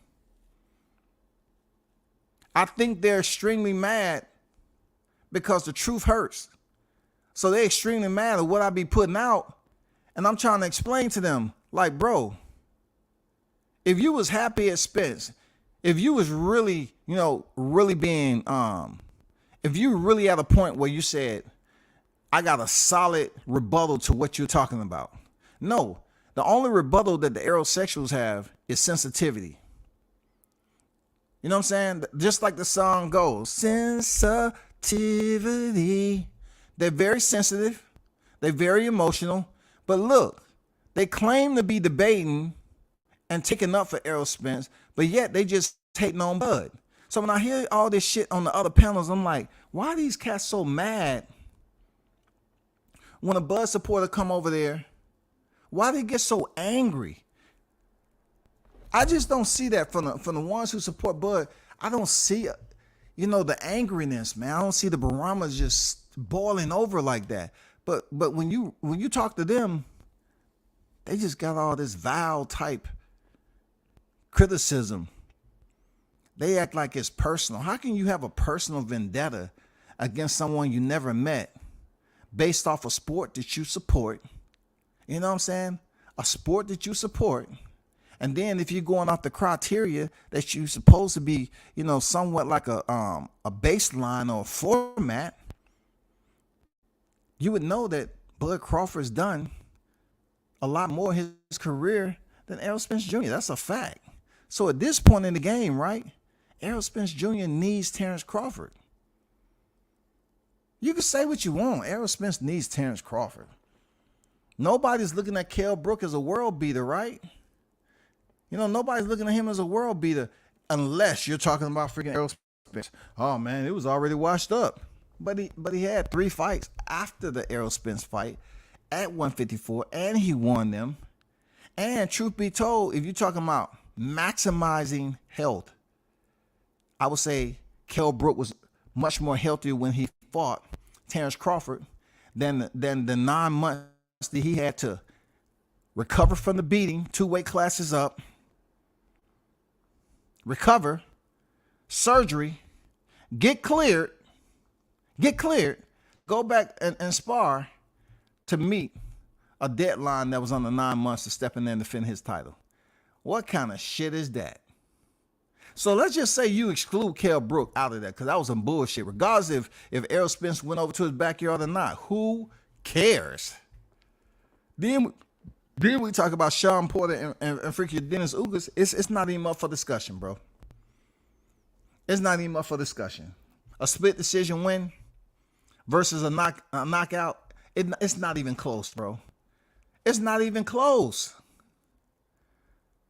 I think they're extremely mad because the truth hurts. So they're extremely mad at what I be putting out. And I'm trying to explain to them, like, bro, if you was happy at Spence, if you was really, you know, really being, if you really at a point where you said, I got a solid rebuttal to what you're talking about. No, the only rebuttal that the aerosexuals have is sensitivity. You know what I'm saying? Just like the song goes, sensitivity. They're very sensitive. They're very emotional. But look, they claim to be debating and taking up for Errol Spence, but yet they just hating on Bud. So when I hear all this shit on the other panels, I'm like, why are these cats so mad when a Bud supporter come over there? Why they get so angry? I just don't see that from the ones who support Bud. I don't see, you know, the angriness, man. I don't see the barometer just boiling over like that. But when you talk to them, they just got all this vile type criticism. They act like it's personal. How can you have a personal vendetta against someone you never met based off a sport that you support? You know what I'm saying? A sport that you support, And then if you're going off the criteria that you're supposed to be, somewhat like a baseline or a format, you would know that Bud Crawford's done a lot more in his career than Errol Spence Jr. That's a fact. So at this point in the game, right, Errol Spence Jr. needs Terrence Crawford. You can say what you want. Errol Spence needs Terrence Crawford. Nobody's looking at Kell Brook as a world beater, right? Nobody's looking at him as a world beater unless you're talking about freaking Errol Spence. Oh man, it was already washed up. But he had 3 fights after the Errol Spence fight at 154, and he won them. And truth be told, if you're talking about maximizing health, I would say Kell Brook was much more healthier when he fought Terrence Crawford than the 9 months that he had to recover from the beating, 2 weight classes up, recover, surgery, get cleared, go back and spar to meet a deadline that was under 9 months to step in there and defend his title. What kind of shit is that? So let's just say you exclude Kell Brook out of that, because that was some bullshit. Regardless if Errol Spence went over to his backyard or not, who cares? Then we talk about Sean Porter and freaking Dennis Ugas. It's not even up for discussion, bro. It's not even up for discussion. A split decision win versus a knockout, it's not even close, bro. It's not even close.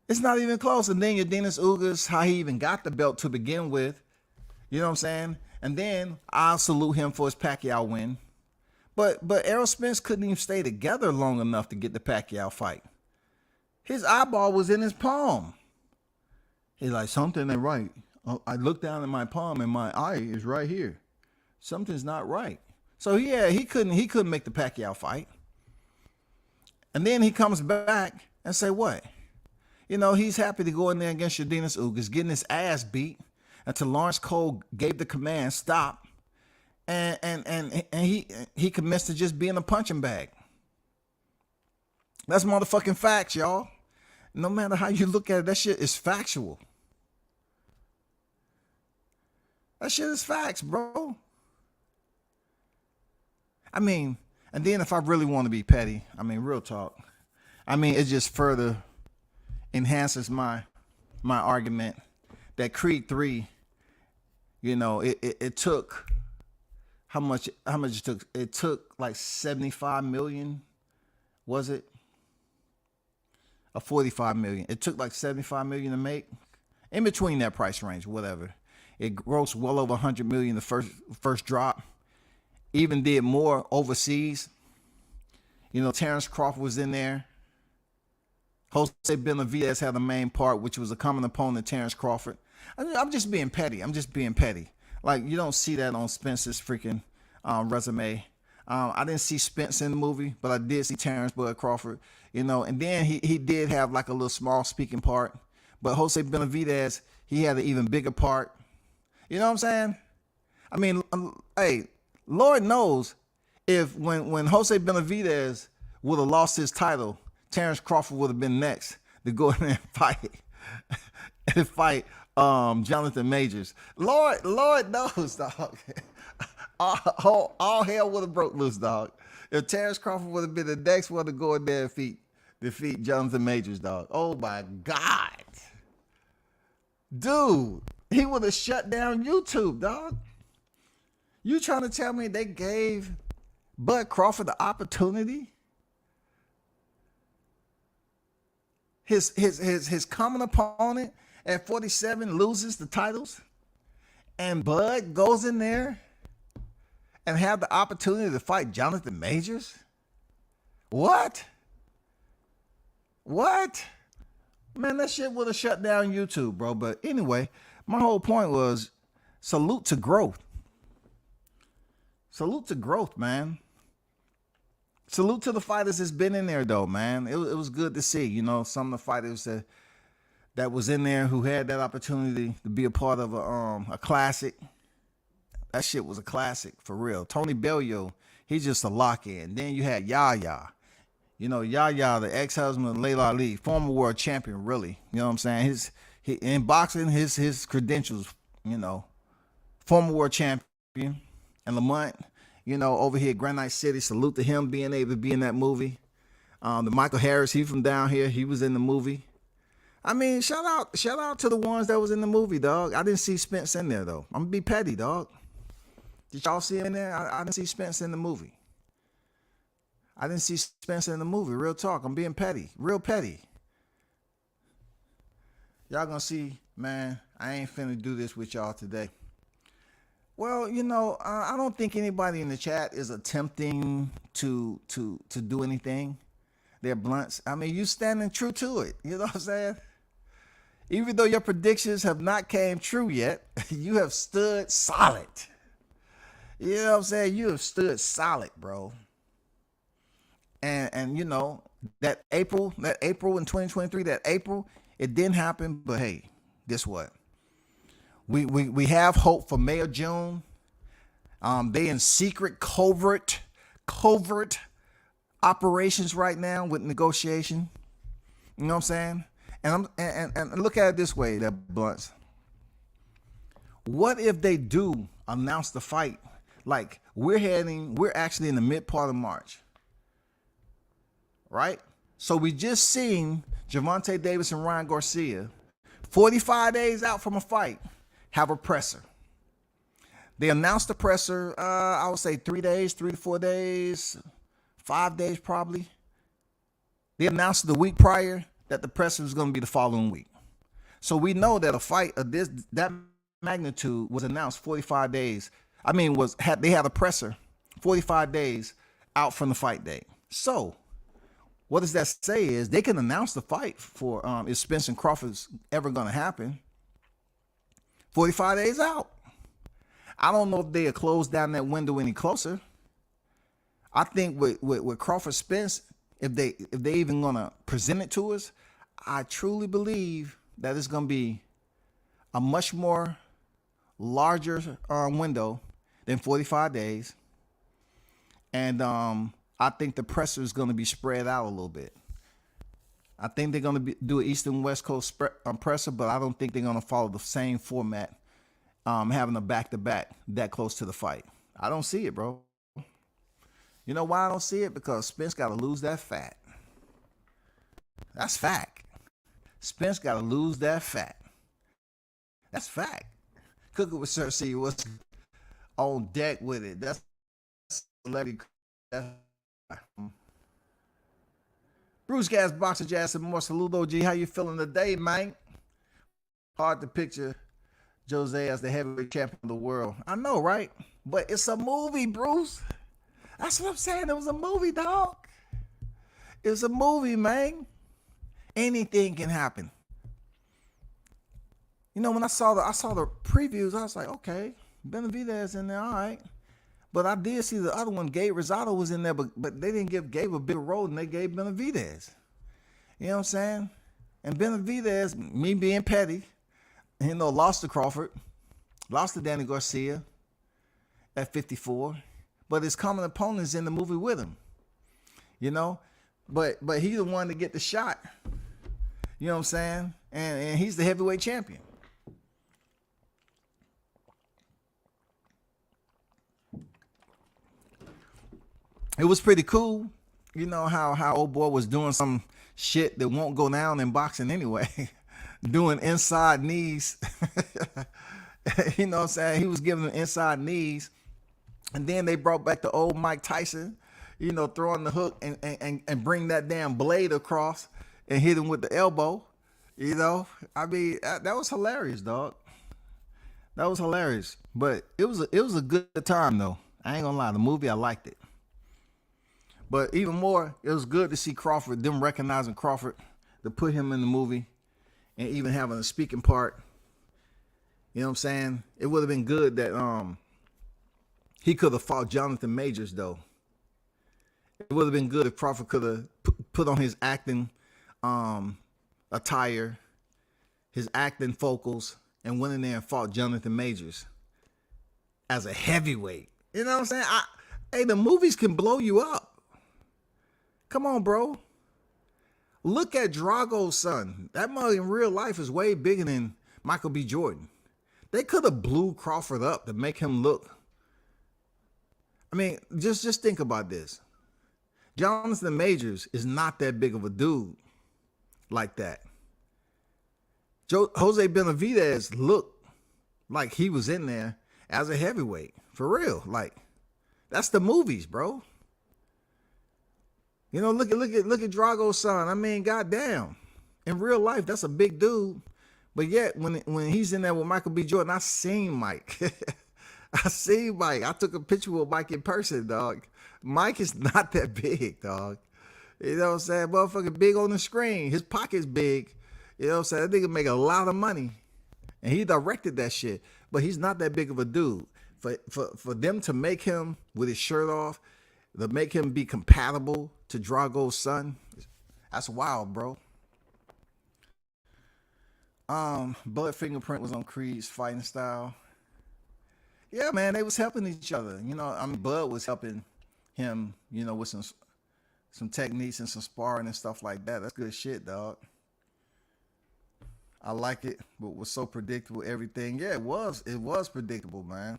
It's not even close. And then your Dennis Ugas, how he even got the belt to begin with. You know what I'm saying? And then I'll salute him for his Pacquiao win. But Errol Spence couldn't even stay together long enough to get the Pacquiao fight. His eyeball was in his palm. He's like, something ain't right. I looked down at my palm and my eye is right here. Something's not right. So yeah, he couldn't make the Pacquiao fight. And then he comes back and say what? He's happy to go in there against your Dennis Ugas, getting his ass beat until Lawrence Cole gave the command stop. And he commenced to just being a punching bag. That's motherfucking facts, y'all. No matter how you look at it, that shit is factual. That shit is facts, bro. And then if I really want to be petty, real talk. It just further enhances my argument that Creed 3, it took how much it took? It took like 75 million, was it? Or 45 million. It took like 75 million to make. In between that price range, whatever. It grossed well over 100 million the first drop. Even did more overseas. Terrence Crawford was in there. Jose Benavidez had the main part, which was a common opponent of Terrence Crawford. I'm just being petty. Like, you don't see that on Spence's freaking resume. I didn't see Spence in the movie, but I did see Terrence Bud Crawford, and then he did have like a little small speaking part. But Jose Benavidez, he had an even bigger part. You know what I'm saying? Hey, Lord knows if when Jose Benavidez would have lost his title, Terrence Crawford would have been next to go in there and fight Jonathan Majors. Lord knows, dog. All hell would have broke loose, dog. If Terrence Crawford would have been the next one to go in there and defeat Jonathan Majors, dog. Oh my God. Dude, he would have shut down YouTube, dog. You trying to tell me they gave Bud Crawford the opportunity? His common opponent at 47 loses the titles, and Bud goes in there and have the opportunity to fight Jonathan Majors? What? Man, that shit would have shut down YouTube, bro. But anyway, my whole point was salute to growth. Salute to growth, man. Salute to the fighters that's been in there, though, man. It was good to see, some of the fighters that was in there who had that opportunity to be a part of a classic. That shit was a classic, for real. Tony Bellew, he's just a lock-in. Then you had Yaya. You know, Yaya, the ex-husband of Layla Ali, former world champion, really. You know what I'm saying? In boxing, his credentials, you know, former world champion. And Lamont, you know, over here at Granite City, salute to him being able to be in that movie. The Michael Harris, he from down here, he was in the movie. I mean, shout out to the ones that was in the movie, dog. I didn't see Spence in there though. I'm gonna be petty, dog. Did y'all see him in there? I didn't see Spence in the movie. I didn't see Spence in the movie. Real talk. I'm being petty. Real petty. Y'all gonna see, man, I ain't finna do this with y'all today. Well, you know, I don't think anybody in the chat is attempting to do anything. They're blunts. I mean, you standing true to it. You know what I'm saying? Even though your predictions have not came true yet, you have stood solid. You know what I'm saying? You have stood solid, bro. And you know, that April in 2023, it didn't happen, but hey, guess what? We have hope for May or June. They in secret covert operations right now with negotiation. You know what I'm saying? And look at it this way, that Blunts. What if they do announce the fight? Like we're actually in the mid part of March. Right? So we just seen Gervonta Davis and Ryan Garcia, 45 days out from a fight, have a presser. They announced the presser, I would say 3 to 4 days, 5 days probably. They announced the week prior that the presser was going to be the following week. So we know that a fight of that magnitude was announced 45 days. I mean, they had a presser 45 days out from the fight date. So what does that say is they can announce the fight for if Spence and Crawford's ever going to happen 45 days out. I don't know if they'll close down that window any closer. I think with Crawford Spence, if they even going to present it to us, I truly believe that it's going to be a much more larger window than 45 days. And I think the presser is going to be spread out a little bit. I think they're going to do an East and West Coast presser, but I don't think they're going to follow the same format, having a back-to-back that close to the fight. I don't see it, bro. You know why I don't see it? Because Spence got to lose that fat. That's fact. Spence got to lose that fat. That's fact. Cooking with Cersei was on deck with it. That's celebrity. Bruce Gas, Boxer Jazz, and more. Saludo G. How you feeling today, man? Hard to picture Jose as the heavyweight champion of the world. I know, right? But it's a movie, Bruce. That's what I'm saying. It was a movie, dog. It was a movie, man. Anything can happen. You know, when I saw the previews, I was like, okay, Benavidez in there, all right. But I did see the other one, Gabe Rosado was in there, but they didn't give Gabe a bigger role than they gave Benavidez. You know what I'm saying? And Benavidez, me being petty, you know, lost to Crawford, lost to Danny Garcia at 54. But his common opponent's in the movie with him. You know? But he's the one to get the shot. You know what I'm saying? And he's the heavyweight champion. It was pretty cool, you know, how old boy was doing some shit that won't go down in boxing anyway. Doing inside knees. You know what I'm saying? He was giving them inside knees. And then they brought back the old Mike Tyson, you know, throwing the hook and bring that damn blade across and hit him with the elbow. You know, I mean, that was hilarious, dog. That was hilarious. But it was a good time, though. I ain't gonna lie. The movie, I liked it. But even more, it was good to see Crawford, them recognizing Crawford, to put him in the movie and even having a speaking part. You know what I'm saying? It would have been good that he could have fought Jonathan Majors, though. It would have been good if Crawford could have put on his acting attire, his acting focals, and went in there and fought Jonathan Majors as a heavyweight. You know what I'm saying? Hey, the movies can blow you up. Come on, bro. Look at Drago's son. That mother in real life is way bigger than Michael B. Jordan. They could have blew Crawford up to make him look. I mean, just think about this. Jonathan Majors is not that big of a dude like that. Jose Benavidez looked like he was in there as a heavyweight. For real. Like, that's the movies, bro. You know, look at Drago's son. I mean, goddamn. In real life, that's a big dude. But yet, when he's in there with Michael B. Jordan, I seen Mike. I seen Mike. I took a picture with Mike in person, dog. Mike is not that big, dog. You know what I'm saying? Motherfucker big on the screen. His pocket's big. You know what I'm saying? That nigga make a lot of money. And he directed that shit. But he's not that big of a dude. For them to make him with his shirt off, to make him be compatible to Drago's son, that's wild, bro. Blood fingerprint was on Creed's fighting style. Yeah, man, they was helping each other. You know, I mean, Bud was helping him, you know, with some techniques and some sparring and stuff like that. That's good shit, dog. I like it, but it was so predictable, everything. Yeah, it was predictable, man.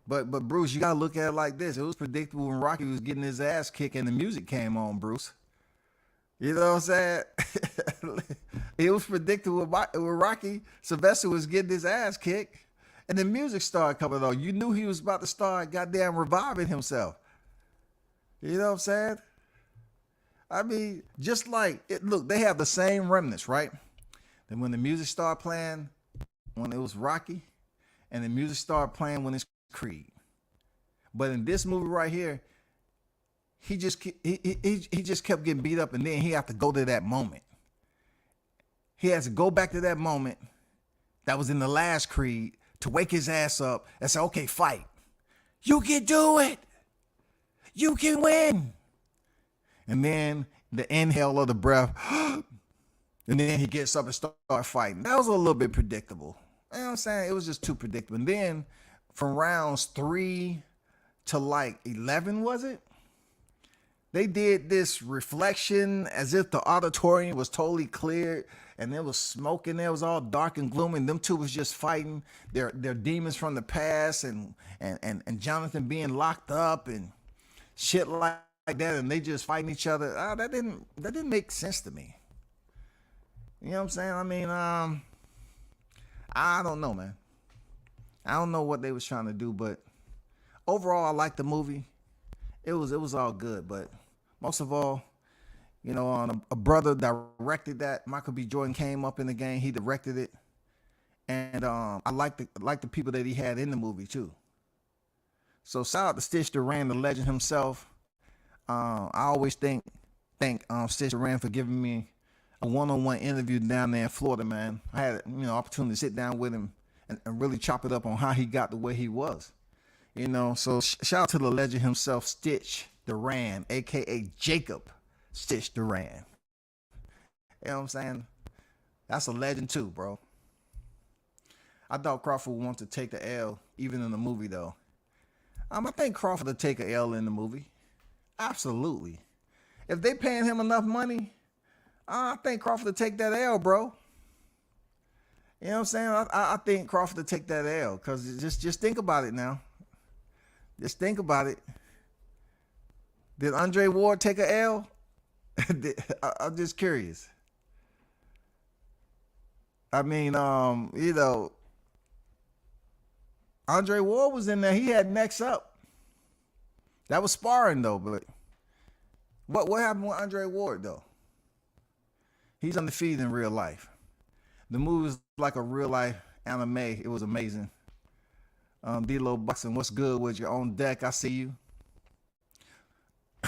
But Bruce, you gotta look at it like this. It was predictable when Rocky was getting his ass kicked and the music came on, Bruce. You know what I'm saying? It was predictable when Rocky Sylvester was getting his ass kicked and the music started coming on. You knew he was about to start goddamn reviving himself. You know what I'm saying? I mean, just like it. Look, they have the same remnants, right? Then when the music started playing, when it was Rocky, and the music started playing when it's Creed. But in this movie right here, he just kept getting beat up, and then he had to go to that moment. He has to go back to that moment that was in the last Creed to wake his ass up and say, okay, fight. You can do it. You can win. And then the inhale of the breath, and then he gets up and start fighting. That was a little bit predictable. You know what I'm saying? It was just too predictable. And then from rounds 3 to like 11, was it? They did this reflection as if the auditorium was totally cleared and there was smoke in there. It was all dark and gloomy. And them two was just fighting their demons from the past and Jonathan being locked up and shit like that. And they just fighting each other. That didn't make sense to me. You know what I'm saying? I mean, I don't know, man. I don't know what they was trying to do, but overall, I liked the movie. It was all good, but most of all, you know, a brother directed that. Michael B. Jordan came up in the game. He directed it, and I like the people that he had in the movie too. So shout out to Stitch Duran, the legend himself. I always thank Stitch Duran for giving me a one-on-one interview down there in Florida, man. I had opportunity to sit down with him and really chop it up on how he got the way he was. You know, so shout out to the legend himself, Stitch Duran, a.k.a. Jacob Stitch Duran. You know what I'm saying? That's a legend too, bro. I thought Crawford wanted to take the L, even in the movie, though. I think Crawford would take an L in the movie. Absolutely. If they paying him enough money, I think Crawford would take that L, bro. You know what I'm saying? I think Crawford would take that L, because just think about it now. Just think about it. Did Andre Ward take a L? I'm just curious. I mean, you know, Andre Ward was in there. He had necks up. That was sparring though, but what happened with Andre Ward though? He's undefeated in real life. The movie was like a real life anime. It was amazing. D-Lo Boxing, what's good with your own deck? I see you.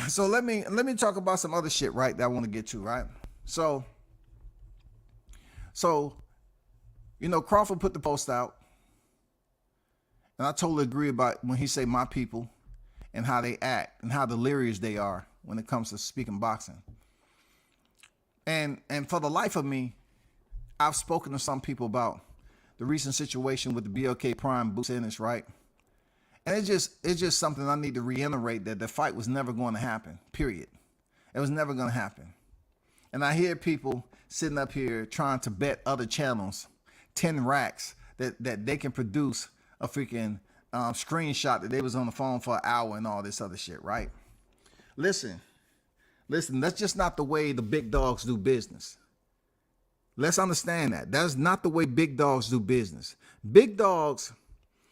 So let me talk about some other shit, right, that I want to get to, right? So you know, Crawford put the post out, and I totally agree about when he say my people and how they act and how delirious they are when it comes to speaking boxing. And for the life of me, I've spoken to some people about the recent situation with the BLK Prime Bruce Ennis, right? And it's just something I need to reiterate, that the fight was never going to happen, period. It was never going to happen. And I hear people sitting up here trying to bet other channels 10 racks that they can produce a freaking screenshot that they was on the phone for an hour and all this other shit, right? Listen, that's just not the way the big dogs do business. Let's understand that. That's not the way big dogs do business. Big dogs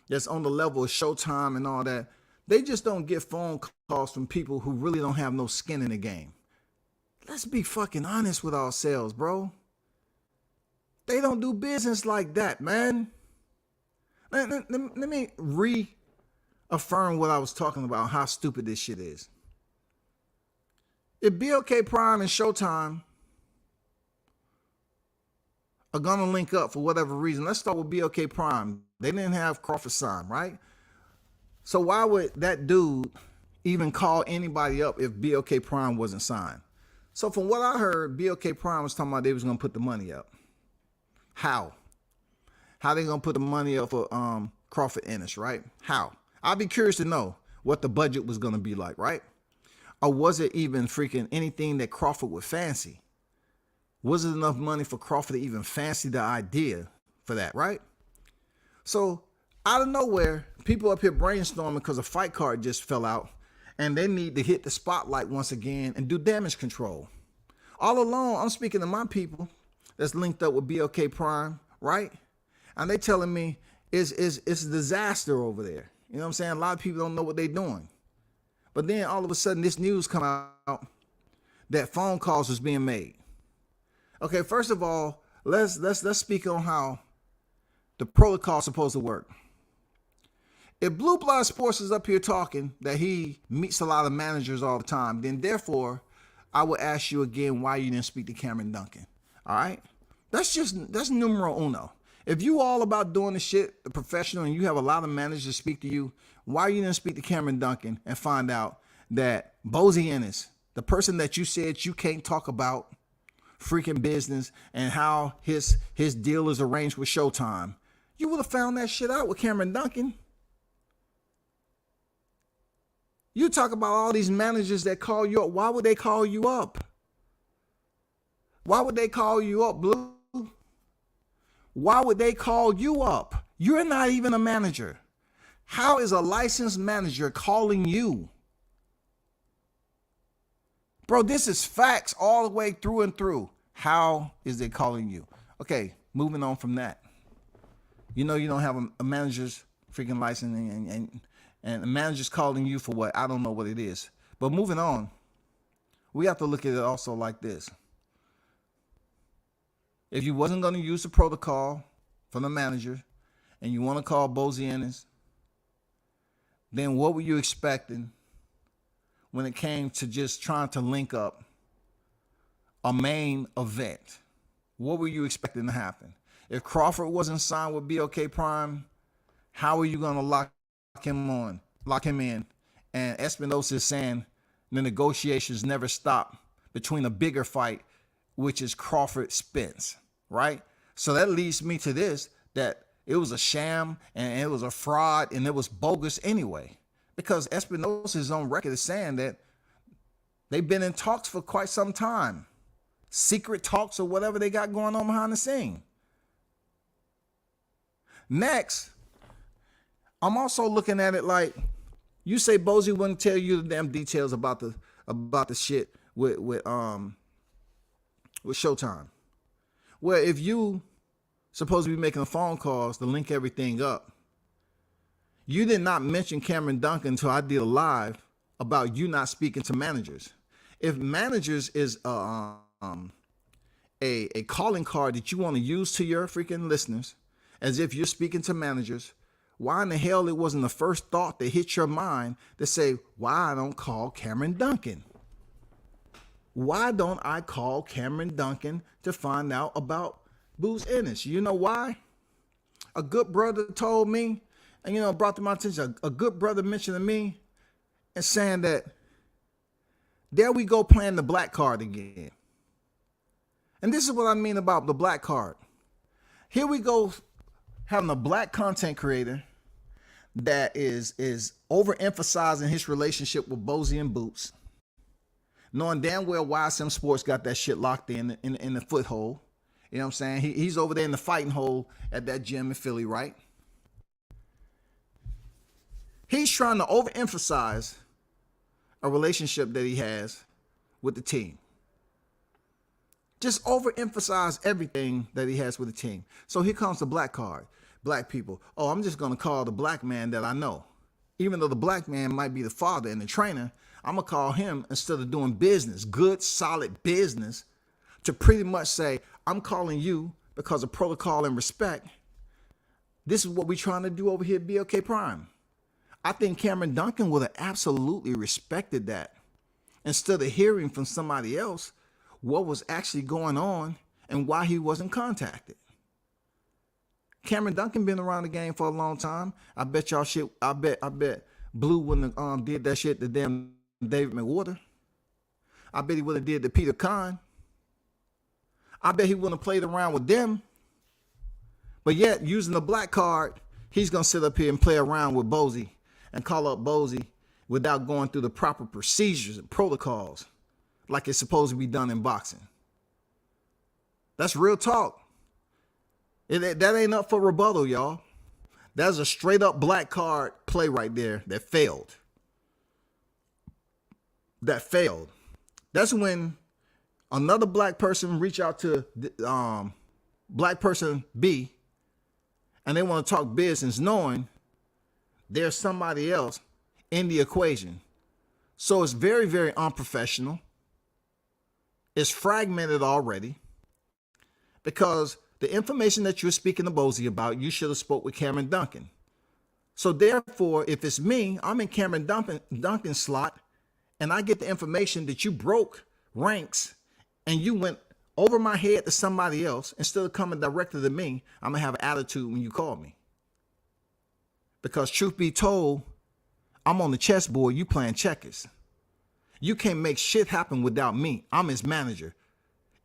that's on the level of Showtime and all that, they just don't get phone calls from people who really don't have no skin in the game. Let's be fucking honest with ourselves, bro. They don't do business like that, man. Let me reaffirm what I was talking about, how stupid this shit is. If BLK Prime and Showtime are going to link up for whatever reason, let's start with BLK Prime. They didn't have Crawford sign, right? So why would that dude even call anybody up if BLK Prime wasn't signed? So from what I heard, BLK Prime was talking about they was going to put the money up. How? How they going to put the money up for Crawford Ennis, right? How? I'd be curious to know what the budget was going to be like, right? Or was it even freaking anything that Crawford would fancy? Was it enough money for Crawford to even fancy the idea for that, right? So out of nowhere, people up here brainstorming because a fight card just fell out and they need to hit the spotlight once again and do damage control. All along, I'm speaking to my people that's linked up with BLK Prime, right? And they telling me it's a disaster over there. You know what I'm saying? A lot of people don't know what they're doing. But then all of a sudden this news come out that phone calls was being made. Okay, first of all, let's speak on how the protocol is supposed to work. If Blue Blood Sports is up here talking that he meets a lot of managers all the time, then therefore I would ask you again why you didn't speak to Cameron Duncan. All right? That's numero uno. If you all about doing the shit, the professional, and you have a lot of managers speak to you, why you didn't speak to Cameron Duncan and find out that Bozy Ennis, the person that you said you can't talk about freaking business and how his deal is arranged with Showtime, you would have found that shit out with Cameron Duncan. You talk about all these managers that call you up. Why would they call you up? Why would they call you up, Blue? Why would they call you up? You're not even a manager. How is a licensed manager calling you? Bro, this is facts all the way through and through. How is they calling you? Okay, moving on from that. You know you don't have a manager's freaking license and the manager's calling you for what? I don't know what it is. But moving on, we have to look at it also like this. If you wasn't going to use the protocol from the manager and you want to call Bozy Ennis, then what were you expecting when it came to just trying to link up a main event? What were you expecting to happen? If Crawford wasn't signed with BLK Prime, how are you going to lock him in? And Espinosa is saying the negotiations never stop between a bigger fight, which is Crawford Spence, right? So that leads me to this, that it was a sham and it was a fraud and it was bogus anyway, because Espinosa's on record is saying that they've been in talks for quite some time, secret talks or whatever they got going on behind the scene. Next, I'm also looking at it like, you say Bozy wouldn't tell you the damn details about the shit with Showtime. Well, if you supposed to be making the phone calls to link everything up, you did not mention Cameron Duncan until I did a live about you not speaking to managers. If managers is a calling card that you want to use to your freaking listeners, as if you're speaking to managers, why in the hell it wasn't the first thought that hit your mind to say, why I don't call Cameron Duncan? Why don't I call Cameron Duncan to find out about Bozy Ennis? You know why? A good brother told me, and brought to my attention, a good brother mentioned to me and saying that there we go playing the black card again. And this is what I mean about the black card. Here we go having a black content creator that is overemphasizing his relationship with Bozy and Boots. knowing damn well YSM Sports got that shit locked in the foothold. You know what I'm saying? He's over there in the fighting hole at that gym in Philly, right? He's trying to overemphasize a relationship that he has with the team. Just overemphasize everything that he has with the team. So here comes the black card. Black people. Oh, I'm just going to call the black man that I know. Even though the black man might be the father and the trainer, I'm going to call him instead of doing business, good, solid business, to pretty much say, I'm calling you because of protocol and respect. This is what we're trying to do over here at BLK Prime. I think Cameron Duncan would have absolutely respected that instead of hearing from somebody else what was actually going on and why he wasn't contacted. Cameron Duncan been around the game for a long time. I bet y'all shit. I bet Blue wouldn't have did that shit to damn David McWhorter. I bet he would have did to Peter Kahn. I bet he wouldn't have played around with them. But yet, using the black card, he's gonna sit up here and play around with Bozy and call up Bozy without going through the proper procedures and protocols like it's supposed to be done in boxing. That's real talk. That ain't up for rebuttal, y'all. That's a straight up black card play right there that failed. That failed. That's when another black person reach out to black person B and they want to talk business knowing there's somebody else in the equation. So it's very, very unprofessional. It's fragmented already because the information that you're speaking to Bozy about, you should have spoke with Cameron Duncan. So therefore, if it's me, I'm in Cameron Duncan's slot, and I get the information that you broke ranks and you went over my head to somebody else instead of coming directly to me, I'm going to have an attitude when you call me. Because truth be told, I'm on the chessboard, you playing checkers. You can't make shit happen without me. I'm his manager.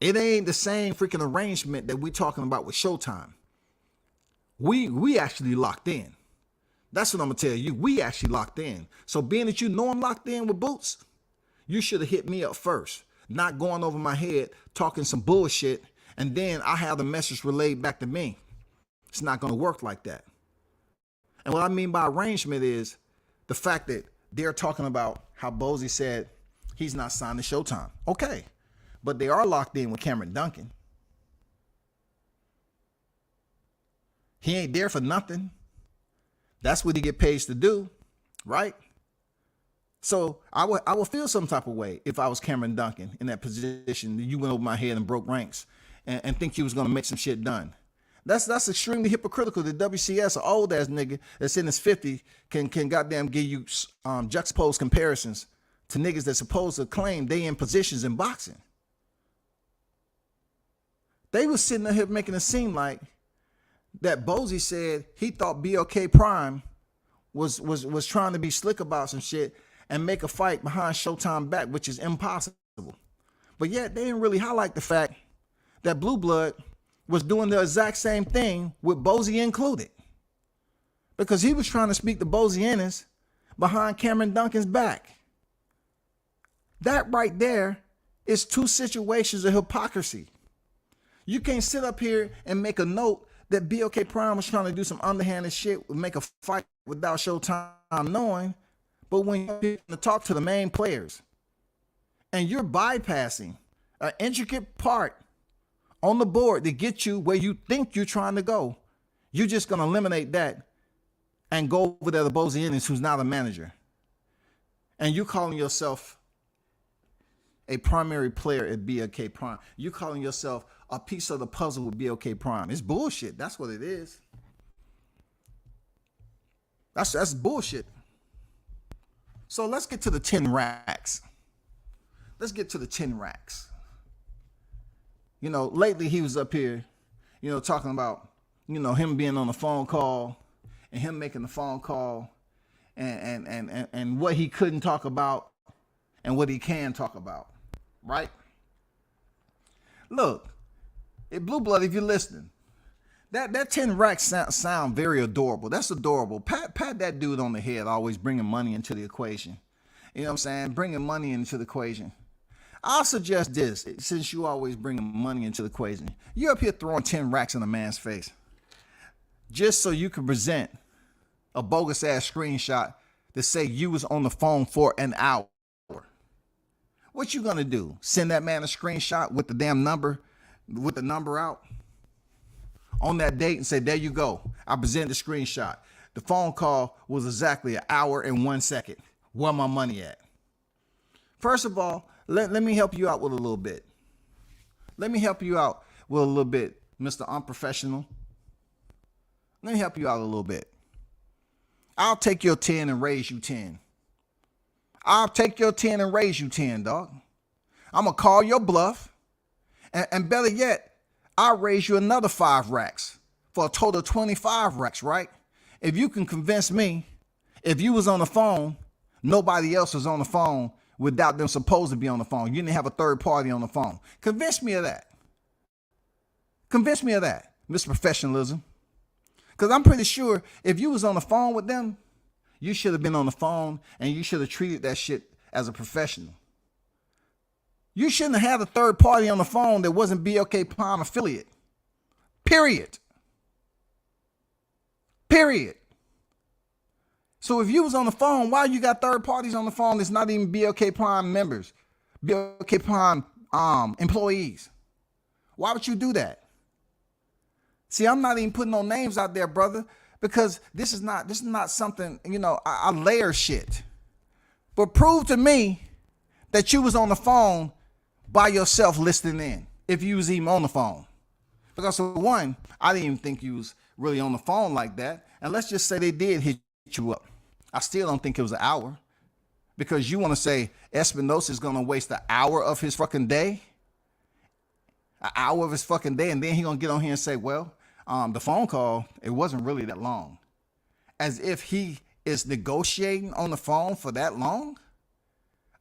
It ain't the same freaking arrangement that we talking about with Showtime. We actually locked in. That's what I'm gonna tell you. We actually locked in. So being that you know I'm locked in with Boots, you should have hit me up first, not going over my head, talking some bullshit, and then I have the message relayed back to me. It's not gonna work like that. And what I mean by arrangement is the fact that they're talking about how Bozy said he's not signed to Showtime. Okay. But they are locked in with Cameron Duncan. He ain't there for nothing. That's what he get paid to do, right? So I would feel some type of way if I was Cameron Duncan in that position. You went over my head and broke ranks and think you was gonna make some shit done. That's extremely hypocritical. The WCS, an old ass nigga that's in his 50s, can goddamn give you juxtaposed comparisons to niggas that's supposed to claim they in positions in boxing. They was sitting there making it seem like that Bozy said he thought BLK Prime was trying to be slick about some shit and make a fight behind Showtime back, which is impossible. But yet they didn't really highlight the fact that Blue Blood was doing the exact same thing with Bozy included. Because he was trying to speak to Bozy Ennis behind Cameron Duncan's back. That right there is two situations of hypocrisy. You can't sit up here and make a note that BLK Prime was trying to do some underhanded shit, make a fight without Showtime knowing, but when you're to talk to the main players and you're bypassing an intricate part on the board to get you where you think you're trying to go, you're just going to eliminate that and go over there to Bozy Ennis, who's not a manager. And you calling yourself a primary player at BLK Prime. You calling yourself a piece of the puzzle with BLK Prime. It's bullshit. That's what it is. That's bullshit. So let's get to the 10 racks. Let's get to the 10 racks. You know, lately he was up here, talking about, him being on a phone call and him making the phone call and what he couldn't talk about and what he can talk about. Right? Look, Blue Blood, if you're listening, that 10 racks sound very adorable. That's adorable. Pat that dude on the head, always bringing money into the equation. You know what I'm saying? Bringing money into the equation. I'll suggest this, since you always bring money into the equation. You up here throwing 10 racks in a man's face just so you can present a bogus ass screenshot to say you was on the phone for an hour. What you gonna do? Send that man a screenshot with the damn number, with the number out on that date and say, there you go. I presented the screenshot. The phone call was exactly an hour and 1 second. Where my money at? First of all, let me help you out with a little bit. Let me help you out with a little bit, Mr. Unprofessional. Let me help you out a little bit. I'll take your 10 and raise you 10. I'll take your 10 and raise you 10, dog. I'm going to call your bluff. And better yet, I'll raise you another 5 racks for a total of 25 racks, right? If you can convince me, if you was on the phone, nobody else was on the phone without them supposed to be on the phone. You didn't have a third party on the phone. Convince me of that. Convince me of that, Mr. Professionalism. Because I'm pretty sure if you was on the phone with them, you should have been on the phone and you should have treated that shit as a professional. You shouldn't have had a third party on the phone that wasn't BLK Prime affiliate. Period. Period. So if you was on the phone, why you got third parties on the phone that's not even BLK Prime members, BLK Prime employees? Why would you do that? See, I'm not even putting no names out there, brother, because this is not something, you know, I layer shit. But prove to me that you was on the phone by yourself listening in, if you was even on the phone. Because for one, I didn't even think you was really on the phone like that. And let's just say they did hit you up. I still don't think it was an hour, because you want to say Espinosa is going to waste an hour of his fucking day, and then he going to get on here and say, well, the phone call, it wasn't really that long. As if he is negotiating on the phone for that long.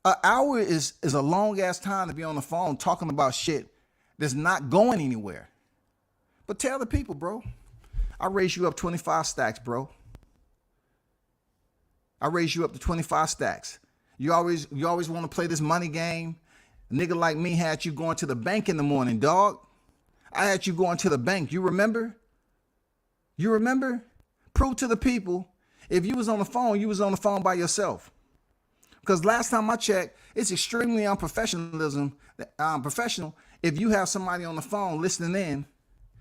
An hour is a long ass time to be on the phone talking about shit that's not going anywhere. But tell the people, bro, I raised you up 25 stacks, bro. I raised you up to 25 stacks. You always want to play this money game. A nigga like me had you going to the bank in the morning, dog. I had you going to the bank. You remember? You remember? Prove to the people, if you was on the phone, you was on the phone by yourself. Because last time I checked, it's extremely professional if you have somebody on the phone listening in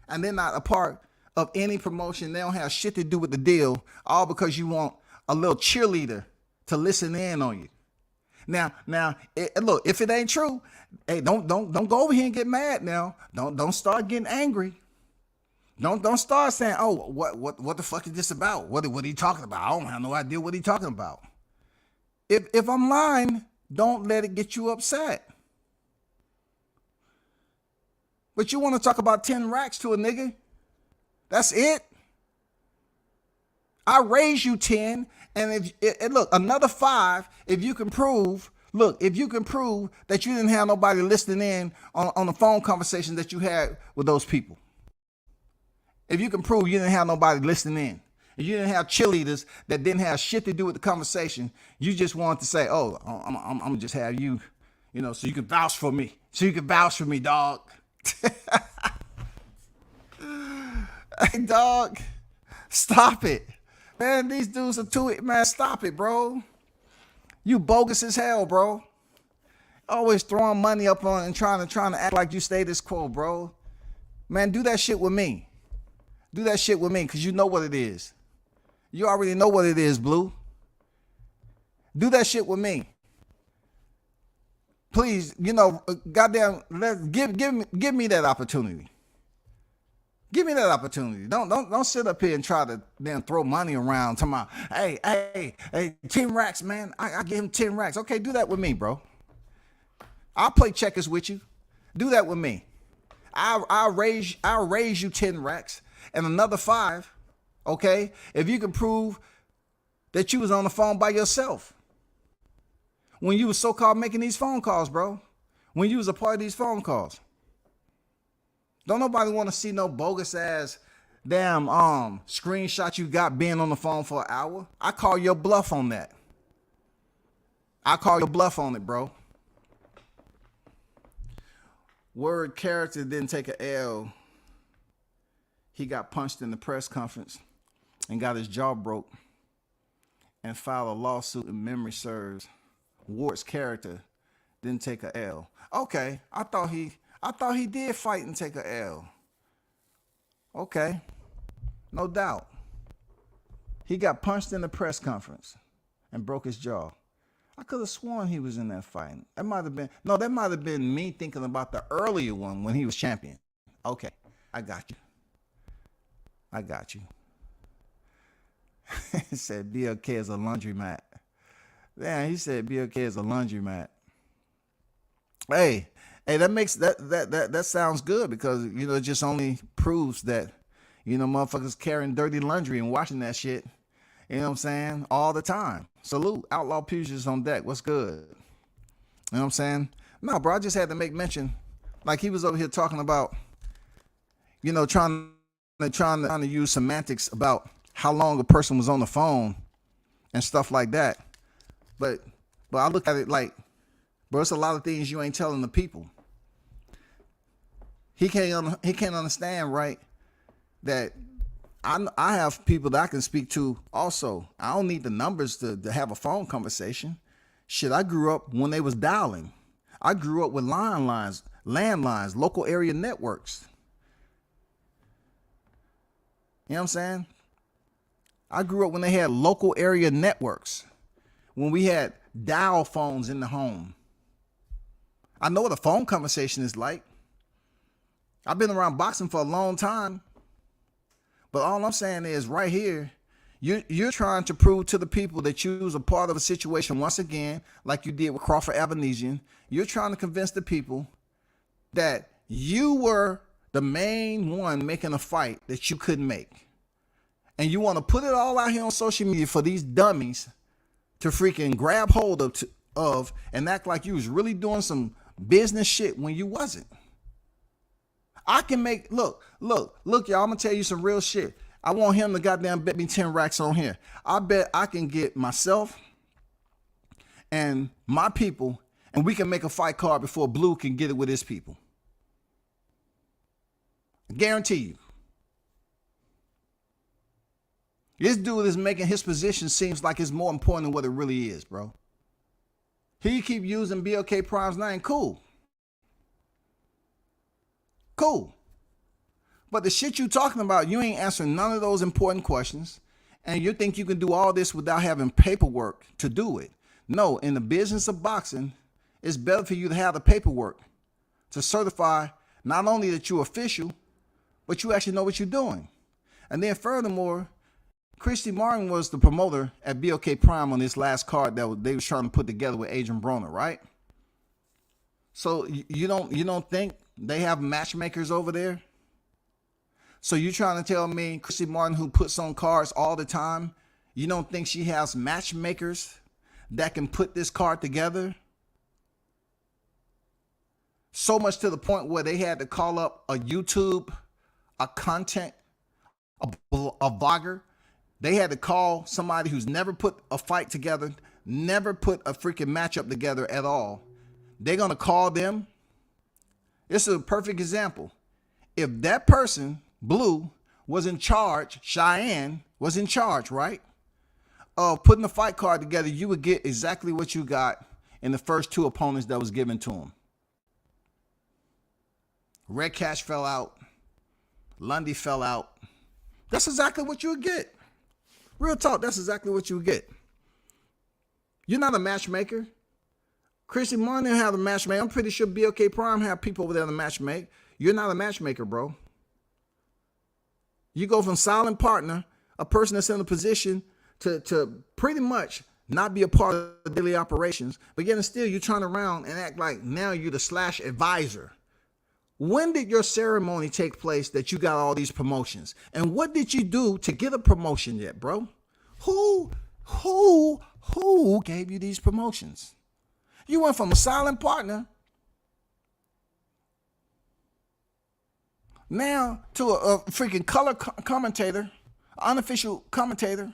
and they're not a part of any promotion. They don't have shit to do with the deal, all because you want a little cheerleader to listen in on you. Now, look, if it ain't true, hey, don't go over here and get mad now. Don't start getting angry. Don't start saying, oh, what the fuck is this about? What are you talking about? I don't have no idea what he's talking about. If I'm lying, don't let it get you upset. But you want to talk about 10 racks to a nigga? That's it? I raise you 10, and look, another 5, if you can prove that you didn't have nobody listening in on the phone conversation that you had with those people. If you can prove you didn't have nobody listening in, if you didn't have cheerleaders that didn't have shit to do with the conversation, you just wanted to say, oh, I'm gonna just have you, you know, so you can vouch for me. So you can vouch for me, dog. Hey, dog, stop it. Man, these dudes are too, man, stop it, bro. You bogus as hell, bro. Always throwing money up on and trying to act like you status quo, bro. Man, do that shit with me. Do that shit with me, because you know what it is. You already know what it is, Blue. Do that shit with me. Please, you know, goddamn, give me that opportunity. Give me that opportunity. Don't sit up here and try to then throw money around talking about, hey, 10 racks, man. I give him 10 racks. Okay, do that with me, bro. I'll play checkers with you. Do that with me. I'll raise you 10 racks and another 5, okay? If you can prove that you was on the phone by yourself when you was so-called making these phone calls, bro. When you was a part of these phone calls. Don't nobody want to see no bogus ass damn screenshot you got being on the phone for an hour. I call your bluff on that. I call your bluff on it, bro. Word character didn't take a L. He got punched in the press conference and got his jaw broke and filed a lawsuit, and memory serves. Ward's character didn't take a L. Okay, I thought he did fight and take a L. Okay, no doubt. He got punched in the press conference and broke his jaw. I could have sworn he was in that fight. That might have been me thinking about the earlier one when he was champion. Okay, I got you. He said BLK is a laundromat. Damn, he said BLK is a laundromat. Hey, that sounds good, because it just only proves that motherfuckers carrying dirty laundry and washing that shit. You know what I'm saying? All the time. Salute. Outlaw Pugilists on deck. What's good? You know what I'm saying? No, bro, I just had to make mention. Like, he was over here talking about, trying to use semantics about how long a person was on the phone and stuff like that. But I look at it like, bro, it's a lot of things you ain't telling the people. He can't understand, right, that I have people that I can speak to also. I don't need the numbers to have a phone conversation. Shit, I grew up when they was dialing. I grew up with landlines, local area networks. You know what I'm saying? I grew up when they had local area networks, when we had dial phones in the home. I know what a phone conversation is like. I've been around boxing for a long time. But all I'm saying is, right here, you're trying to prove to the people that you was a part of a situation once again, like you did with Crawford Avenesian. You're trying to convince the people that you were the main one making a fight that you couldn't make. And you want to put it all out here on social media for these dummies to freaking grab hold of and act like you was really doing some business shit when you wasn't. I can make, look, y'all, I'm going to tell you some real shit. I want him to goddamn bet me 10 racks on here. I bet I can get myself and my people, and we can make a fight card before Blue can get it with his people. I guarantee you. This dude is making his position seems like it's more important than what it really is, bro. He keep using BLK Prime's name, cool. Cool. But the shit you talking about, you ain't answering none of those important questions. And you think you can do all this without having paperwork to do it. No, in the business of boxing, it's better for you to have the paperwork to certify not only that you're official, but you actually know what you're doing. And then furthermore, Christy Martin was the promoter at BLK Prime on this last card that they was trying to put together with Adrian Broner, right? So you don't think they have matchmakers over there? So you trying to tell me Christy Martin, who puts on cards all the time, you don't think she has matchmakers that can put this card together? So much to the point where they had to call up a YouTube, a content, a vlogger. They had to call somebody who's never put a fight together, never put a freaking matchup together at all. They're going to call them. This is a perfect example. If that person, Blue, was in charge, Cheyenne was in charge, right, of putting the fight card together, you would get exactly what you got in the first two opponents that was given to him. Red Cash fell out. Lundy fell out. That's exactly what you would get. Real talk, that's exactly what you would get. You're not a matchmaker. Christy Martin have a matchmaker. I'm pretty sure BLK Prime have people over there to matchmake. You're not a matchmaker, bro. You go from silent partner, a person that's in a position to pretty much not be a part of the daily operations, but yet and still you turn around and act like now you're the slash advisor. When did your ceremony take place that you got all these promotions? And what did you do to get a promotion yet, bro? Who gave you these promotions? You went from a silent partner now to a freaking color commentator, unofficial commentator,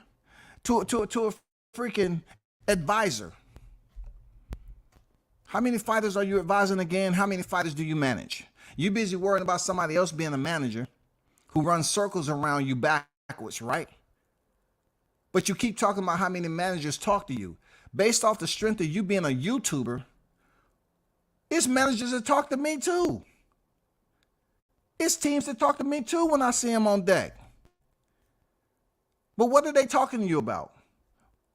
to a freaking advisor. How many fighters are you advising again? How many fighters do you manage? You busy worrying about somebody else being a manager who runs circles around you backwards, right? But you keep talking about how many managers talk to you. Based off the strength of you being a YouTuber, it's managers that talk to me too. It's teams that talk to me too when I see them on deck. But what are they talking to you about?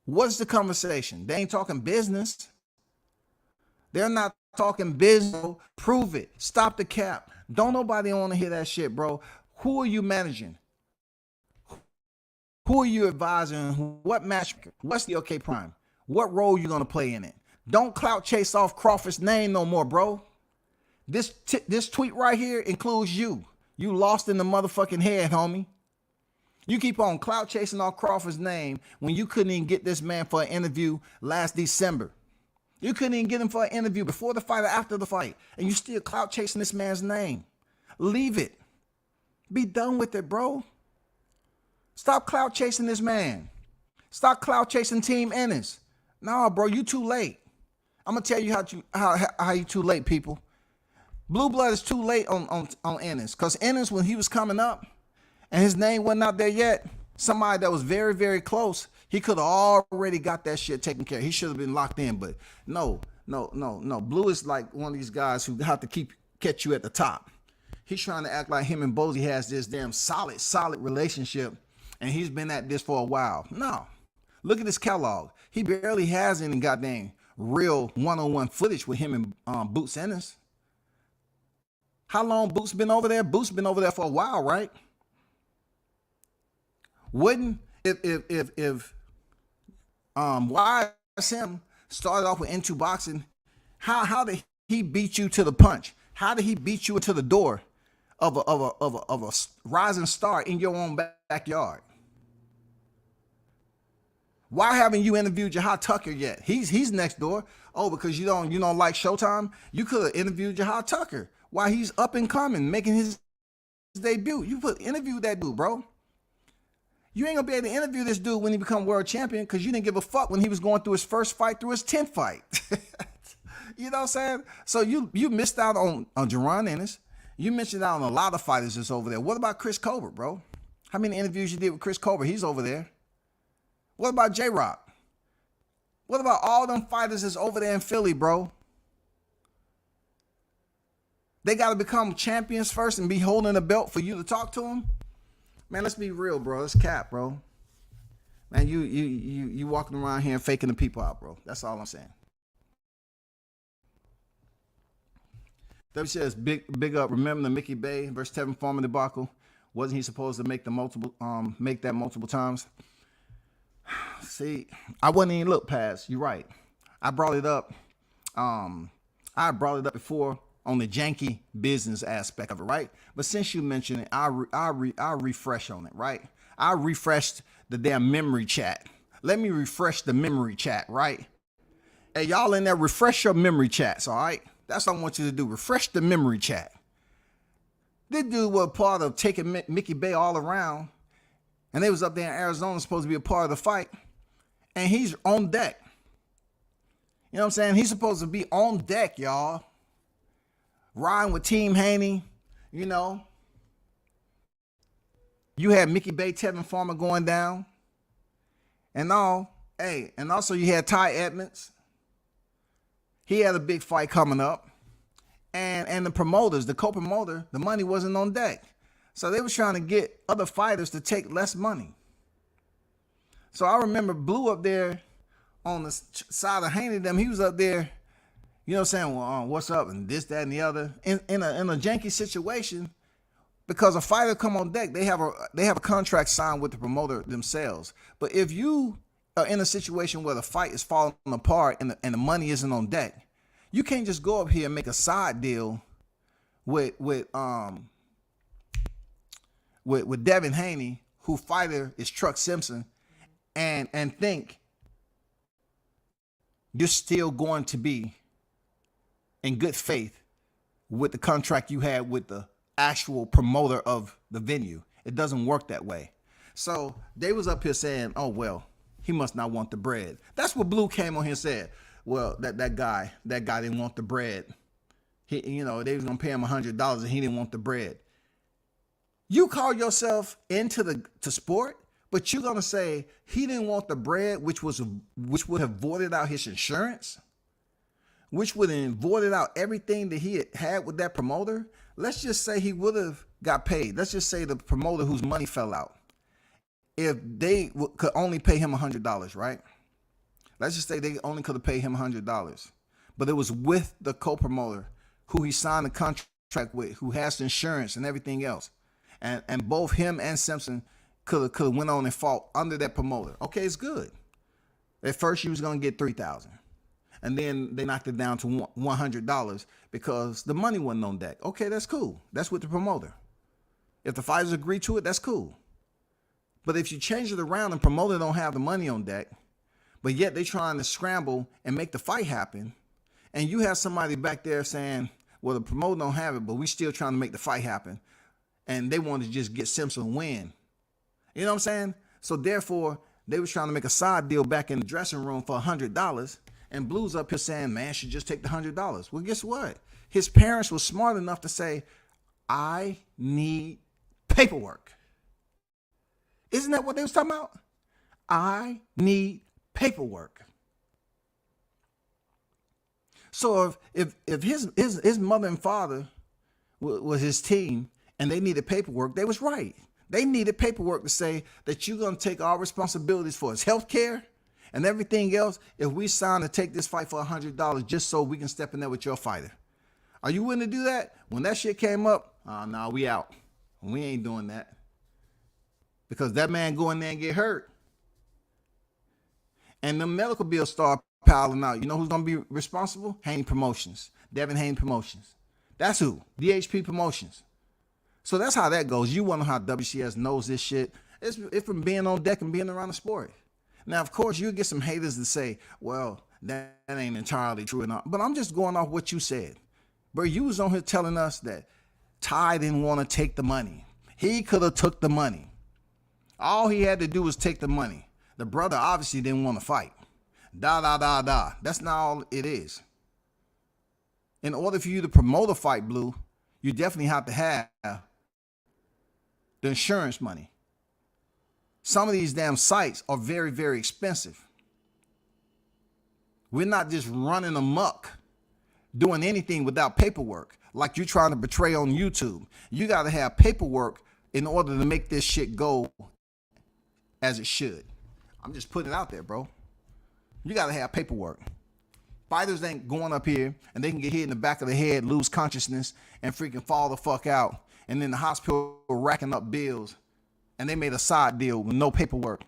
What's the conversation? They ain't talking business. They're not talking business. Prove it. Stop the cap. Don't nobody want to hear that shit, bro. Who are you managing? Who are you advising? What match? What's the OK Prime? What role you going to play in it? Don't clout chase off Crawford's name no more, bro. This tweet right here includes you. You lost in the motherfucking head, homie. You keep on clout chasing off Crawford's name when you couldn't even get this man for an interview last December. You couldn't even get him for an interview before the fight or after the fight. And you still clout chasing this man's name. Leave it. Be done with it, bro. Stop clout chasing this man. Stop clout chasing Team Ennis. No, bro, you too late. I'm gonna tell you how you too late, people. Blue Blood is too late on Ennis. Because Ennis, when he was coming up and his name wasn't out there yet, somebody that was very, very close, he could have already got that shit taken care of. He should have been locked in. But no. Blue is like one of these guys who have to catch you at the top. He's trying to act like him and Bozy has this damn solid relationship, and he's been at this for a while. No. Look at this catalog. He barely has any goddamn real one-on-one footage with him and Boots Ennis. How long Boots been over there? Boots been over there for a while, right? Wouldn't if YSM started off with Into Boxing, how did he beat you to the punch? How did he beat you into the door of a rising star in your own backyard? Why haven't you interviewed Jahad Tucker yet? He's next door. Oh, because you don't like Showtime? You could have interviewed Jahad Tucker while he's up and coming, making his debut. You interview that dude, bro. You ain't gonna be able to interview this dude when he become world champion because you didn't give a fuck when he was going through his first fight through his 10th fight. You know what I'm saying? So you missed out on Jerron Ennis. You mentioned out on a lot of fighters that's over there. What about Chris Colbert, bro? How many interviews you did with Chris Colbert? He's over there. What about J-Rock? What about all them fighters that's over there in Philly, bro? They got to become champions first and be holding a belt for you to talk to them? Man, let's be real, bro. Let's cap, bro. Man, you walking around here and faking the people out, bro. That's all I'm saying. W says, big up. Remember the Mickey Bay versus Tevin Farmer debacle? Wasn't he supposed to make that multiple times? See, I wouldn't even look past. You're right. I brought it up. I brought it up before on the janky business aspect of it, right? But since you mentioned it, I refresh on it, right? I refreshed the damn memory chat. Let me refresh the memory chat, right? Hey, y'all in there, refresh your memory chats, all right? That's what I want you to do. Refresh the memory chat. This dude was part of taking Mickey Bay all around. And they was up there in Arizona supposed to be a part of the fight. And he's on deck. You know what I'm saying? He's supposed to be on deck, y'all. Riding with Team Haney, you know. You had Mickey Bay, Tevin Farmer going down. And all. Hey, and also you had Ty Edmonds. He had a big fight coming up. And the promoters, the co-promoter, the money wasn't on deck. So they was trying to get other fighters to take less money. So I remember Blue up there on the side of Haney them. He was up there, you know what I'm saying? Well, what's up? And this, that, and the other. In a janky situation, because a fighter come on deck, they have a contract signed with the promoter themselves. But if you are in a situation where the fight is falling apart and the money isn't on deck, you can't just go up here and make a side deal with Devin Haney, who fighter is Truck Simpson, and think you're still going to be in good faith with the contract you had with the actual promoter of the venue. It doesn't work that way. So they was up here saying, oh, well, he must not want the bread. That's what Blue came on here and said. well, that guy didn't want the bread. They was gonna pay him $100 and he didn't want the bread. You call yourself into sport, but you're gonna say he didn't want the bread, which would have voided out his insurance, which would have voided out everything that he had with that promoter. Let's just say he would have got paid. Let's just say the promoter whose money fell out, if they could only pay him $100, right? Let's just say they only could have paid him $100, but it was with the co-promoter who he signed the contract with, who has the insurance and everything else. And both him and Simpson could have went on and fought under that promoter. Okay, it's good. At first, you was going to get $3,000. And then they knocked it down to $100 because the money wasn't on deck. Okay, that's cool. That's with the promoter. If the fighters agree to it, that's cool. But if you change it around and promoter don't have the money on deck, but yet they trying to scramble and make the fight happen, and you have somebody back there saying, well, the promoter don't have it, but we still trying to make the fight happen, and they want to just get Simpson a win. You know what I'm saying? So therefore, they was trying to make a side deal back in the dressing room for $100, and Blue's up here saying, man, should just take the $100. Well, guess what? His parents were smart enough to say, I need paperwork. Isn't that what they was talking about? I need paperwork. So if his mother and father was his team and they needed paperwork, they was right. They needed paperwork to say that you're going to take all responsibilities for his health care and everything else if we sign to take this fight for $100 just so we can step in there with your fighter. Are you willing to do that? When that shit came up, no, we out. We ain't doing that. Because that man go in there and get hurt. And the medical bills start piling out. You know who's going to be responsible? Haney Promotions. Devin Haney Promotions. That's who. DHP Promotions. So that's how that goes. You wonder how WCS knows this shit. It's from being on deck and being around the sport. Now, of course, you get some haters that say, well, that ain't entirely true enough. But I'm just going off what you said. Bro, you was on here telling us that Ty didn't want to take the money. He could have took the money. All he had to do was take the money. The brother obviously didn't want to fight. That's not all it is. In order for you to promote a fight, Blue, you definitely have to have the insurance money. Some of these damn sites are very, very expensive. We're not just running amok doing anything without paperwork like you're trying to portray on YouTube. You got to have paperwork in order to make this shit go as it should. I'm just putting it out there, bro. You got to have paperwork. Fighters ain't going up here and they can get hit in the back of the head, lose consciousness, and freaking fall the fuck out. And then the hospital racking up bills. And they made a side deal with no paperwork.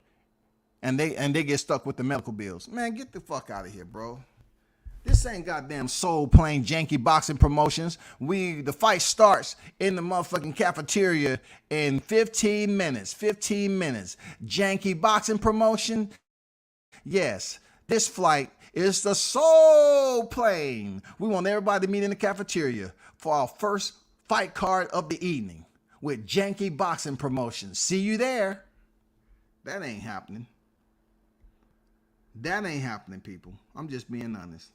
And they get stuck with the medical bills. Man, get the fuck out of here, bro. This ain't goddamn Soul Plane janky boxing promotions. The fight starts in the motherfucking cafeteria in 15 minutes. 15 minutes. Janky boxing promotion? Yes. This flight is the Soul Plane. We want everybody to meet in the cafeteria for our first fight card of the evening with janky boxing promotions. See you there. That ain't happening. That ain't happening, people. I'm just being honest.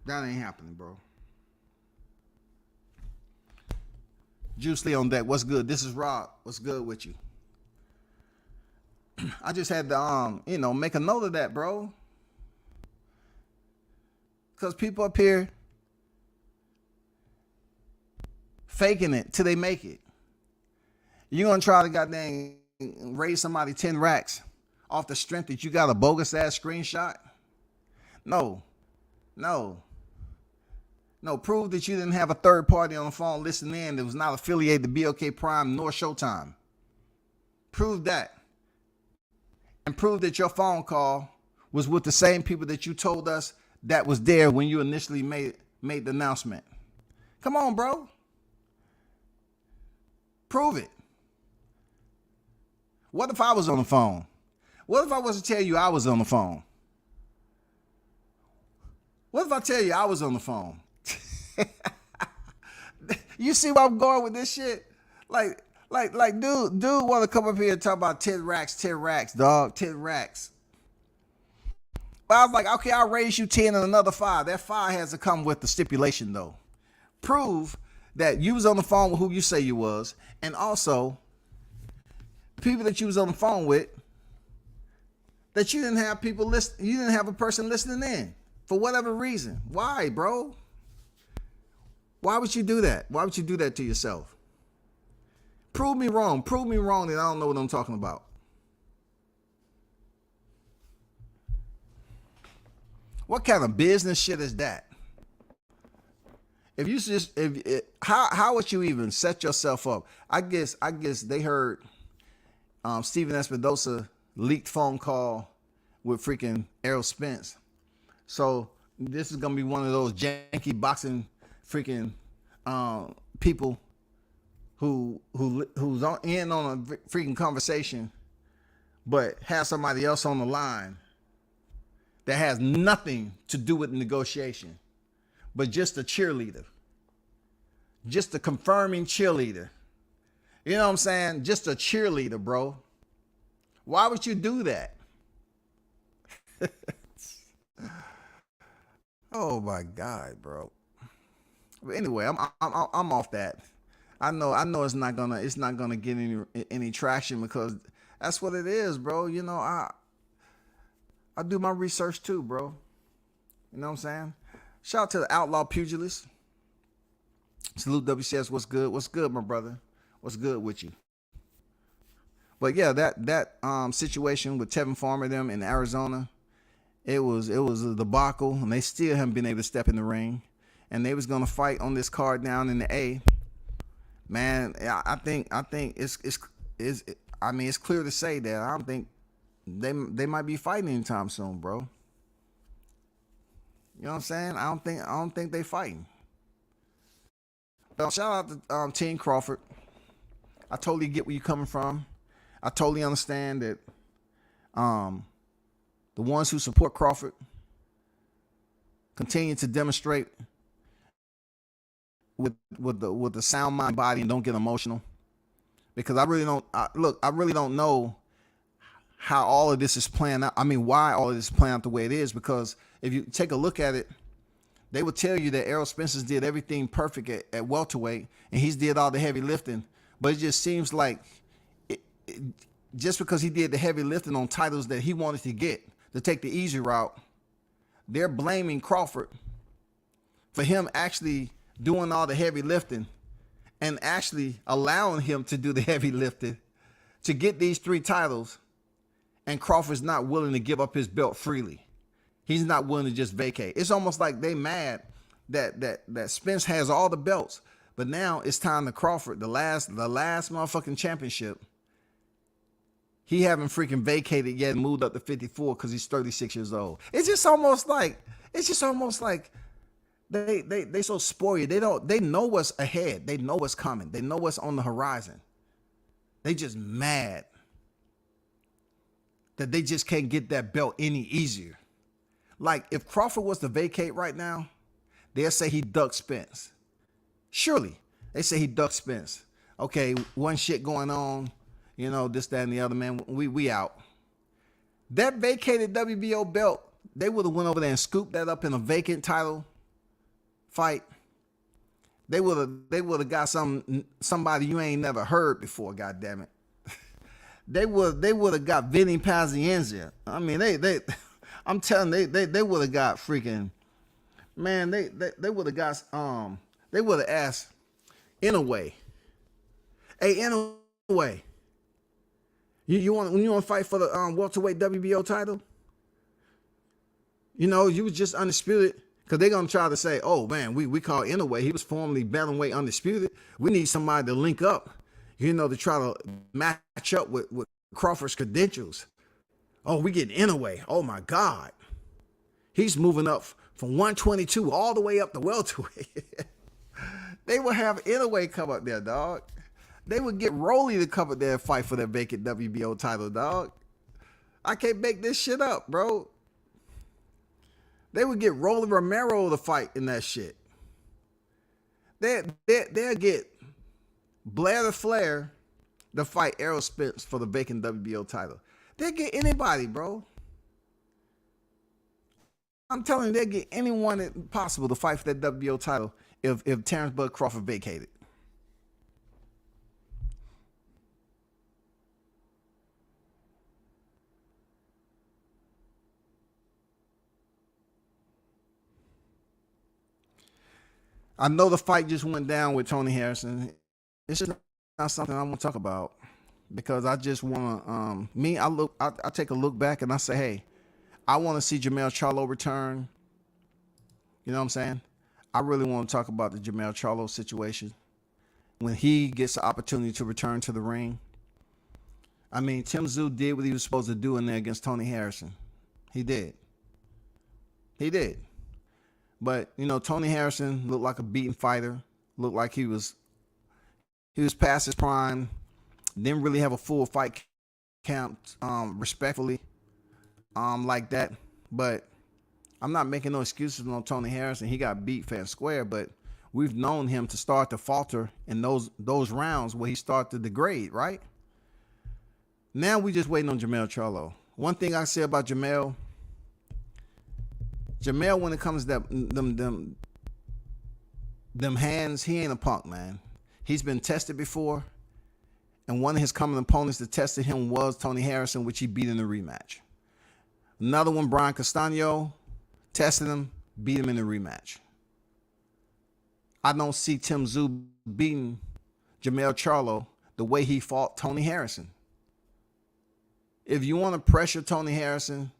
That ain't happening, bro. Juice Lee on deck. What's good? This is Rob. What's good with you? I just had to, make a note of that, bro. Because people up here faking it till they make it. You're going to try to goddamn raise somebody 10 racks off the strength that you got a bogus ass screenshot? No. Prove that you didn't have a third party on the phone listening in that was not affiliated to BOK Prime nor Showtime. Prove that. And prove that your phone call was with the same people that you told us that was there when you initially made the announcement. Come on, bro. Prove it. What if I was on the phone? What if I was to tell you I was on the phone? What if I tell you I was on the phone? You see where I'm going with this shit? Like Dude want to come up here and talk about 10 racks, dog, 10 racks. But I was like, okay, I'll raise you 10 and another 5. That 5 has to come with the stipulation, though. Prove that you was on the phone with who you say you was, and also people that you was on the phone with, that you didn't have people listen, you didn't have a person listening in for whatever reason. Why, bro? Why would you do that? Why would you do that to yourself? Prove me wrong. Prove me wrong that I don't know what I'm talking about. What kind of business shit is that? If you just, how would you even set yourself up? I guess they heard Steven Espinosa leaked phone call with freaking Errol Spence. So this is gonna be one of those janky boxing freaking people who's in on a freaking conversation, but has somebody else on the line that has nothing to do with the negotiation, but just a cheerleader, just a confirming cheerleader. You know what I'm saying? Just a cheerleader, bro. Why would you do that? Oh my God, bro. But anyway, I'm off that. I know it's not gonna get any traction, because that's what it is, bro. You know, I do my research too, bro. You know what I'm saying? Shout out to the Outlaw Pugilist. Salute WCS. What's good? What's good, my brother? What's good with you? But yeah, that situation with Tevin Farmer them in Arizona, it was a debacle, and they still haven't been able to step in the ring. And they was gonna fight on this card down in the A. Man, I think it's clear to say that I don't think they might be fighting anytime soon, bro. You know what I'm saying? I don't think they fighting. But shout out to Team Crawford. I totally get where you're coming from. I totally understand that the ones who support Crawford continue to demonstrate with the sound mind body and don't get emotional, because I really don't know how all of this is playing out. I mean, why all of this is playing out the way it is, because if you take a look at it, they would tell you that Errol Spence did everything perfect at welterweight, and he's did all the heavy lifting. But it just seems like just because he did the heavy lifting on titles that he wanted to get, to take the easy route, they're blaming Crawford for him actually doing all the heavy lifting and actually allowing him to do the heavy lifting to get these 3 titles. And Crawford's not willing to give up his belt freely. He's not willing to just vacate. It's almost like they mad that Spence has all the belts, but now it's time to Crawford, the last motherfucking championship. He haven't freaking vacated yet and moved up to 54 because he's 36 years old. It's just almost like they so spoiled. They know what's ahead. They know what's coming. They know what's on the horizon. They just mad that they just can't get that belt any easier. Like, if Crawford was to vacate right now, they'll say he ducked Spence. Surely they say he ducked Spence. Okay, one shit going on, you know, this, that, and the other, man. We out. That vacated WBO belt, they would have went over there and scooped that up in a vacant title fight. They would have got somebody you ain't never heard before. God damn it. They would have got Vinny Pazienza. I mean, I'm telling you, they would have got freaking, man. They would have got they would have asked Inouye, hey Inouye, you want to fight for the welterweight WBO title? You know, you was just undisputed, because they're gonna try to say, oh man, we call Inouye, he was formerly bantamweight undisputed. We need somebody to link up, you know, to try to match up with Crawford's credentials. Oh, we getting Inouye. Oh my God. He's moving up from 122 all the way up to welterweight. They would have Inouye come up there, dog. They would get Rolly to come up there and fight for that vacant WBO title, dog. I can't make this shit up, bro. They would get Rolly Romero to fight in that shit. They'll get Blair the Flair to fight Errol Spence for the vacant WBO title. They'll get anybody, bro. I'm telling you, they'll get anyone possible to fight for that WBO title if Terrence Bud Crawford vacated. I know the fight just went down with Tony Harrison. It's just not something I want to talk about because I just want to. I take a look back and I say, hey, I want to see Jermell Charlo return. You know what I'm saying? I really want to talk about the Jermell Charlo situation when he gets the opportunity to return to the ring. I mean, Tim Tszyu did what he was supposed to do in there against Tony Harrison. He did. But, you know, Tony Harrison looked like a beaten fighter. Looked like he was past his prime. Didn't really have a full fight camp, respectfully, like that. But I'm not making no excuses on Tony Harrison. He got beat fair and square, but we've known him to start to falter in those rounds where he started to degrade, right? Now we just waiting on Jermell Charlo. One thing I say about Jermell, when it comes to them hands, he ain't a punk, man. He's been tested before, and one of his common opponents that tested him was Tony Harrison, which he beat in the rematch. Another one, Brian Castano, tested him, beat him in the rematch. I don't see Tim Tszyu beating Jermell Charlo the way he fought Tony Harrison. If you want to pressure Tony Harrison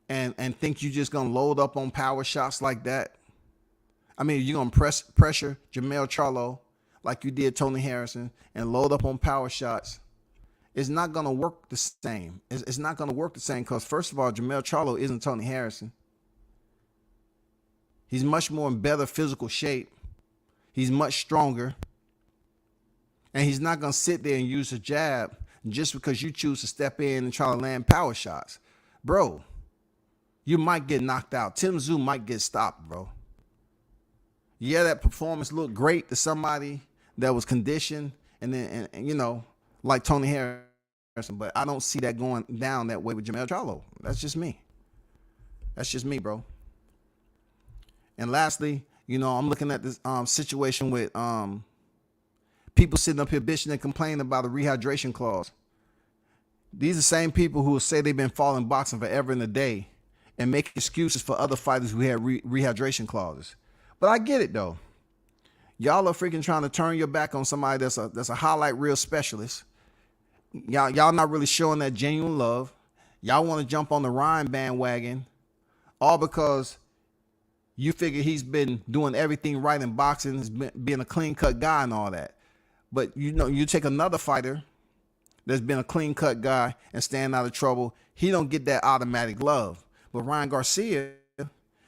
and think you're just going to load up on power shots like that, I mean, you're going to pressure Jermell Charlo like you did Tony Harrison and load up on power shots, it's not going to work the same. It's not going to work the same because, first of all, Jermell Charlo isn't Tony Harrison. He's much more in better physical shape. He's much stronger. And he's not going to sit there and use a jab just because you choose to step in and try to land power shots. Bro, you might get knocked out. Tim Tszyu might get stopped, bro. Yeah, that performance looked great to somebody that was conditioned and you know, like Tony Harrison, but I don't see that going down that way with Jermell Charlo. That's just me. That's just me, bro. And lastly, you know, I'm looking at this situation with people sitting up here bitching and complaining about a rehydration clause. These are the same people who say they've been following boxing forever and a day and make excuses for other fighters who had rehydration clauses. But I get it though. Y'all are freaking trying to turn your back on somebody that's a highlight reel specialist. Y'all not really showing that genuine love. Y'all want to jump on the Ryan bandwagon, all because you figure he's been doing everything right in boxing, has been being a clean-cut guy and all that. But you know, you take another fighter that's been a clean-cut guy and staying out of trouble, he don't get that automatic love. But Ryan Garcia,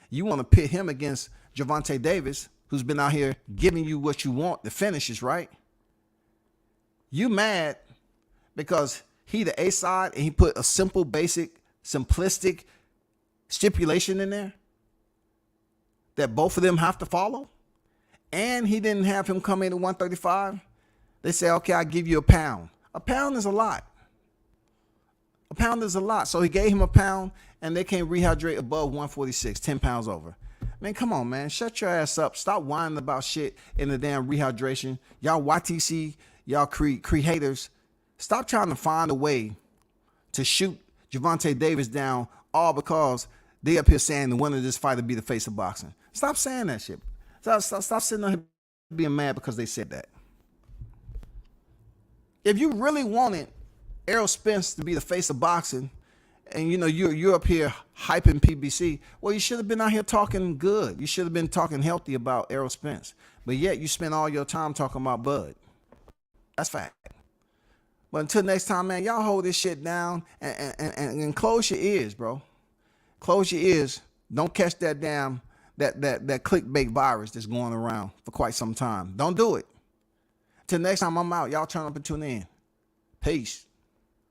you want to pit him against Gervonta Davis, who's been out here giving you what you want, the finishes, right? You mad because he the A side and he put a simple, basic, simplistic stipulation in there that both of them have to follow, and he didn't have him come in at 135. They say, okay, I'll give you a pound. A pound is a lot. A pound is a lot. So he gave him a pound, and they can't rehydrate above 146, 10 pounds over. Man, come on, man. Shut your ass up. Stop whining about shit in the damn rehydration. Y'all YTC, y'all creators, stop trying to find a way to shoot Gervonta Davis down all because they up here saying the winner of this fight will be the face of boxing. Stop saying that shit. Stop sitting on here being mad because they said that. If you really wanted Errol Spence to be the face of boxing, and you know you're up here hyping PBC, well, you should have been out here talking good. You should have been talking healthy about Errol Spence. But yet you spend all your time talking about Bud. That's fact. But until next time, man, y'all hold this shit down and close your ears, bro. Close your ears. Don't catch that damn that clickbait virus that's going around for quite some time. Don't do it. Till next time I'm out, y'all turn up and tune in. Peace.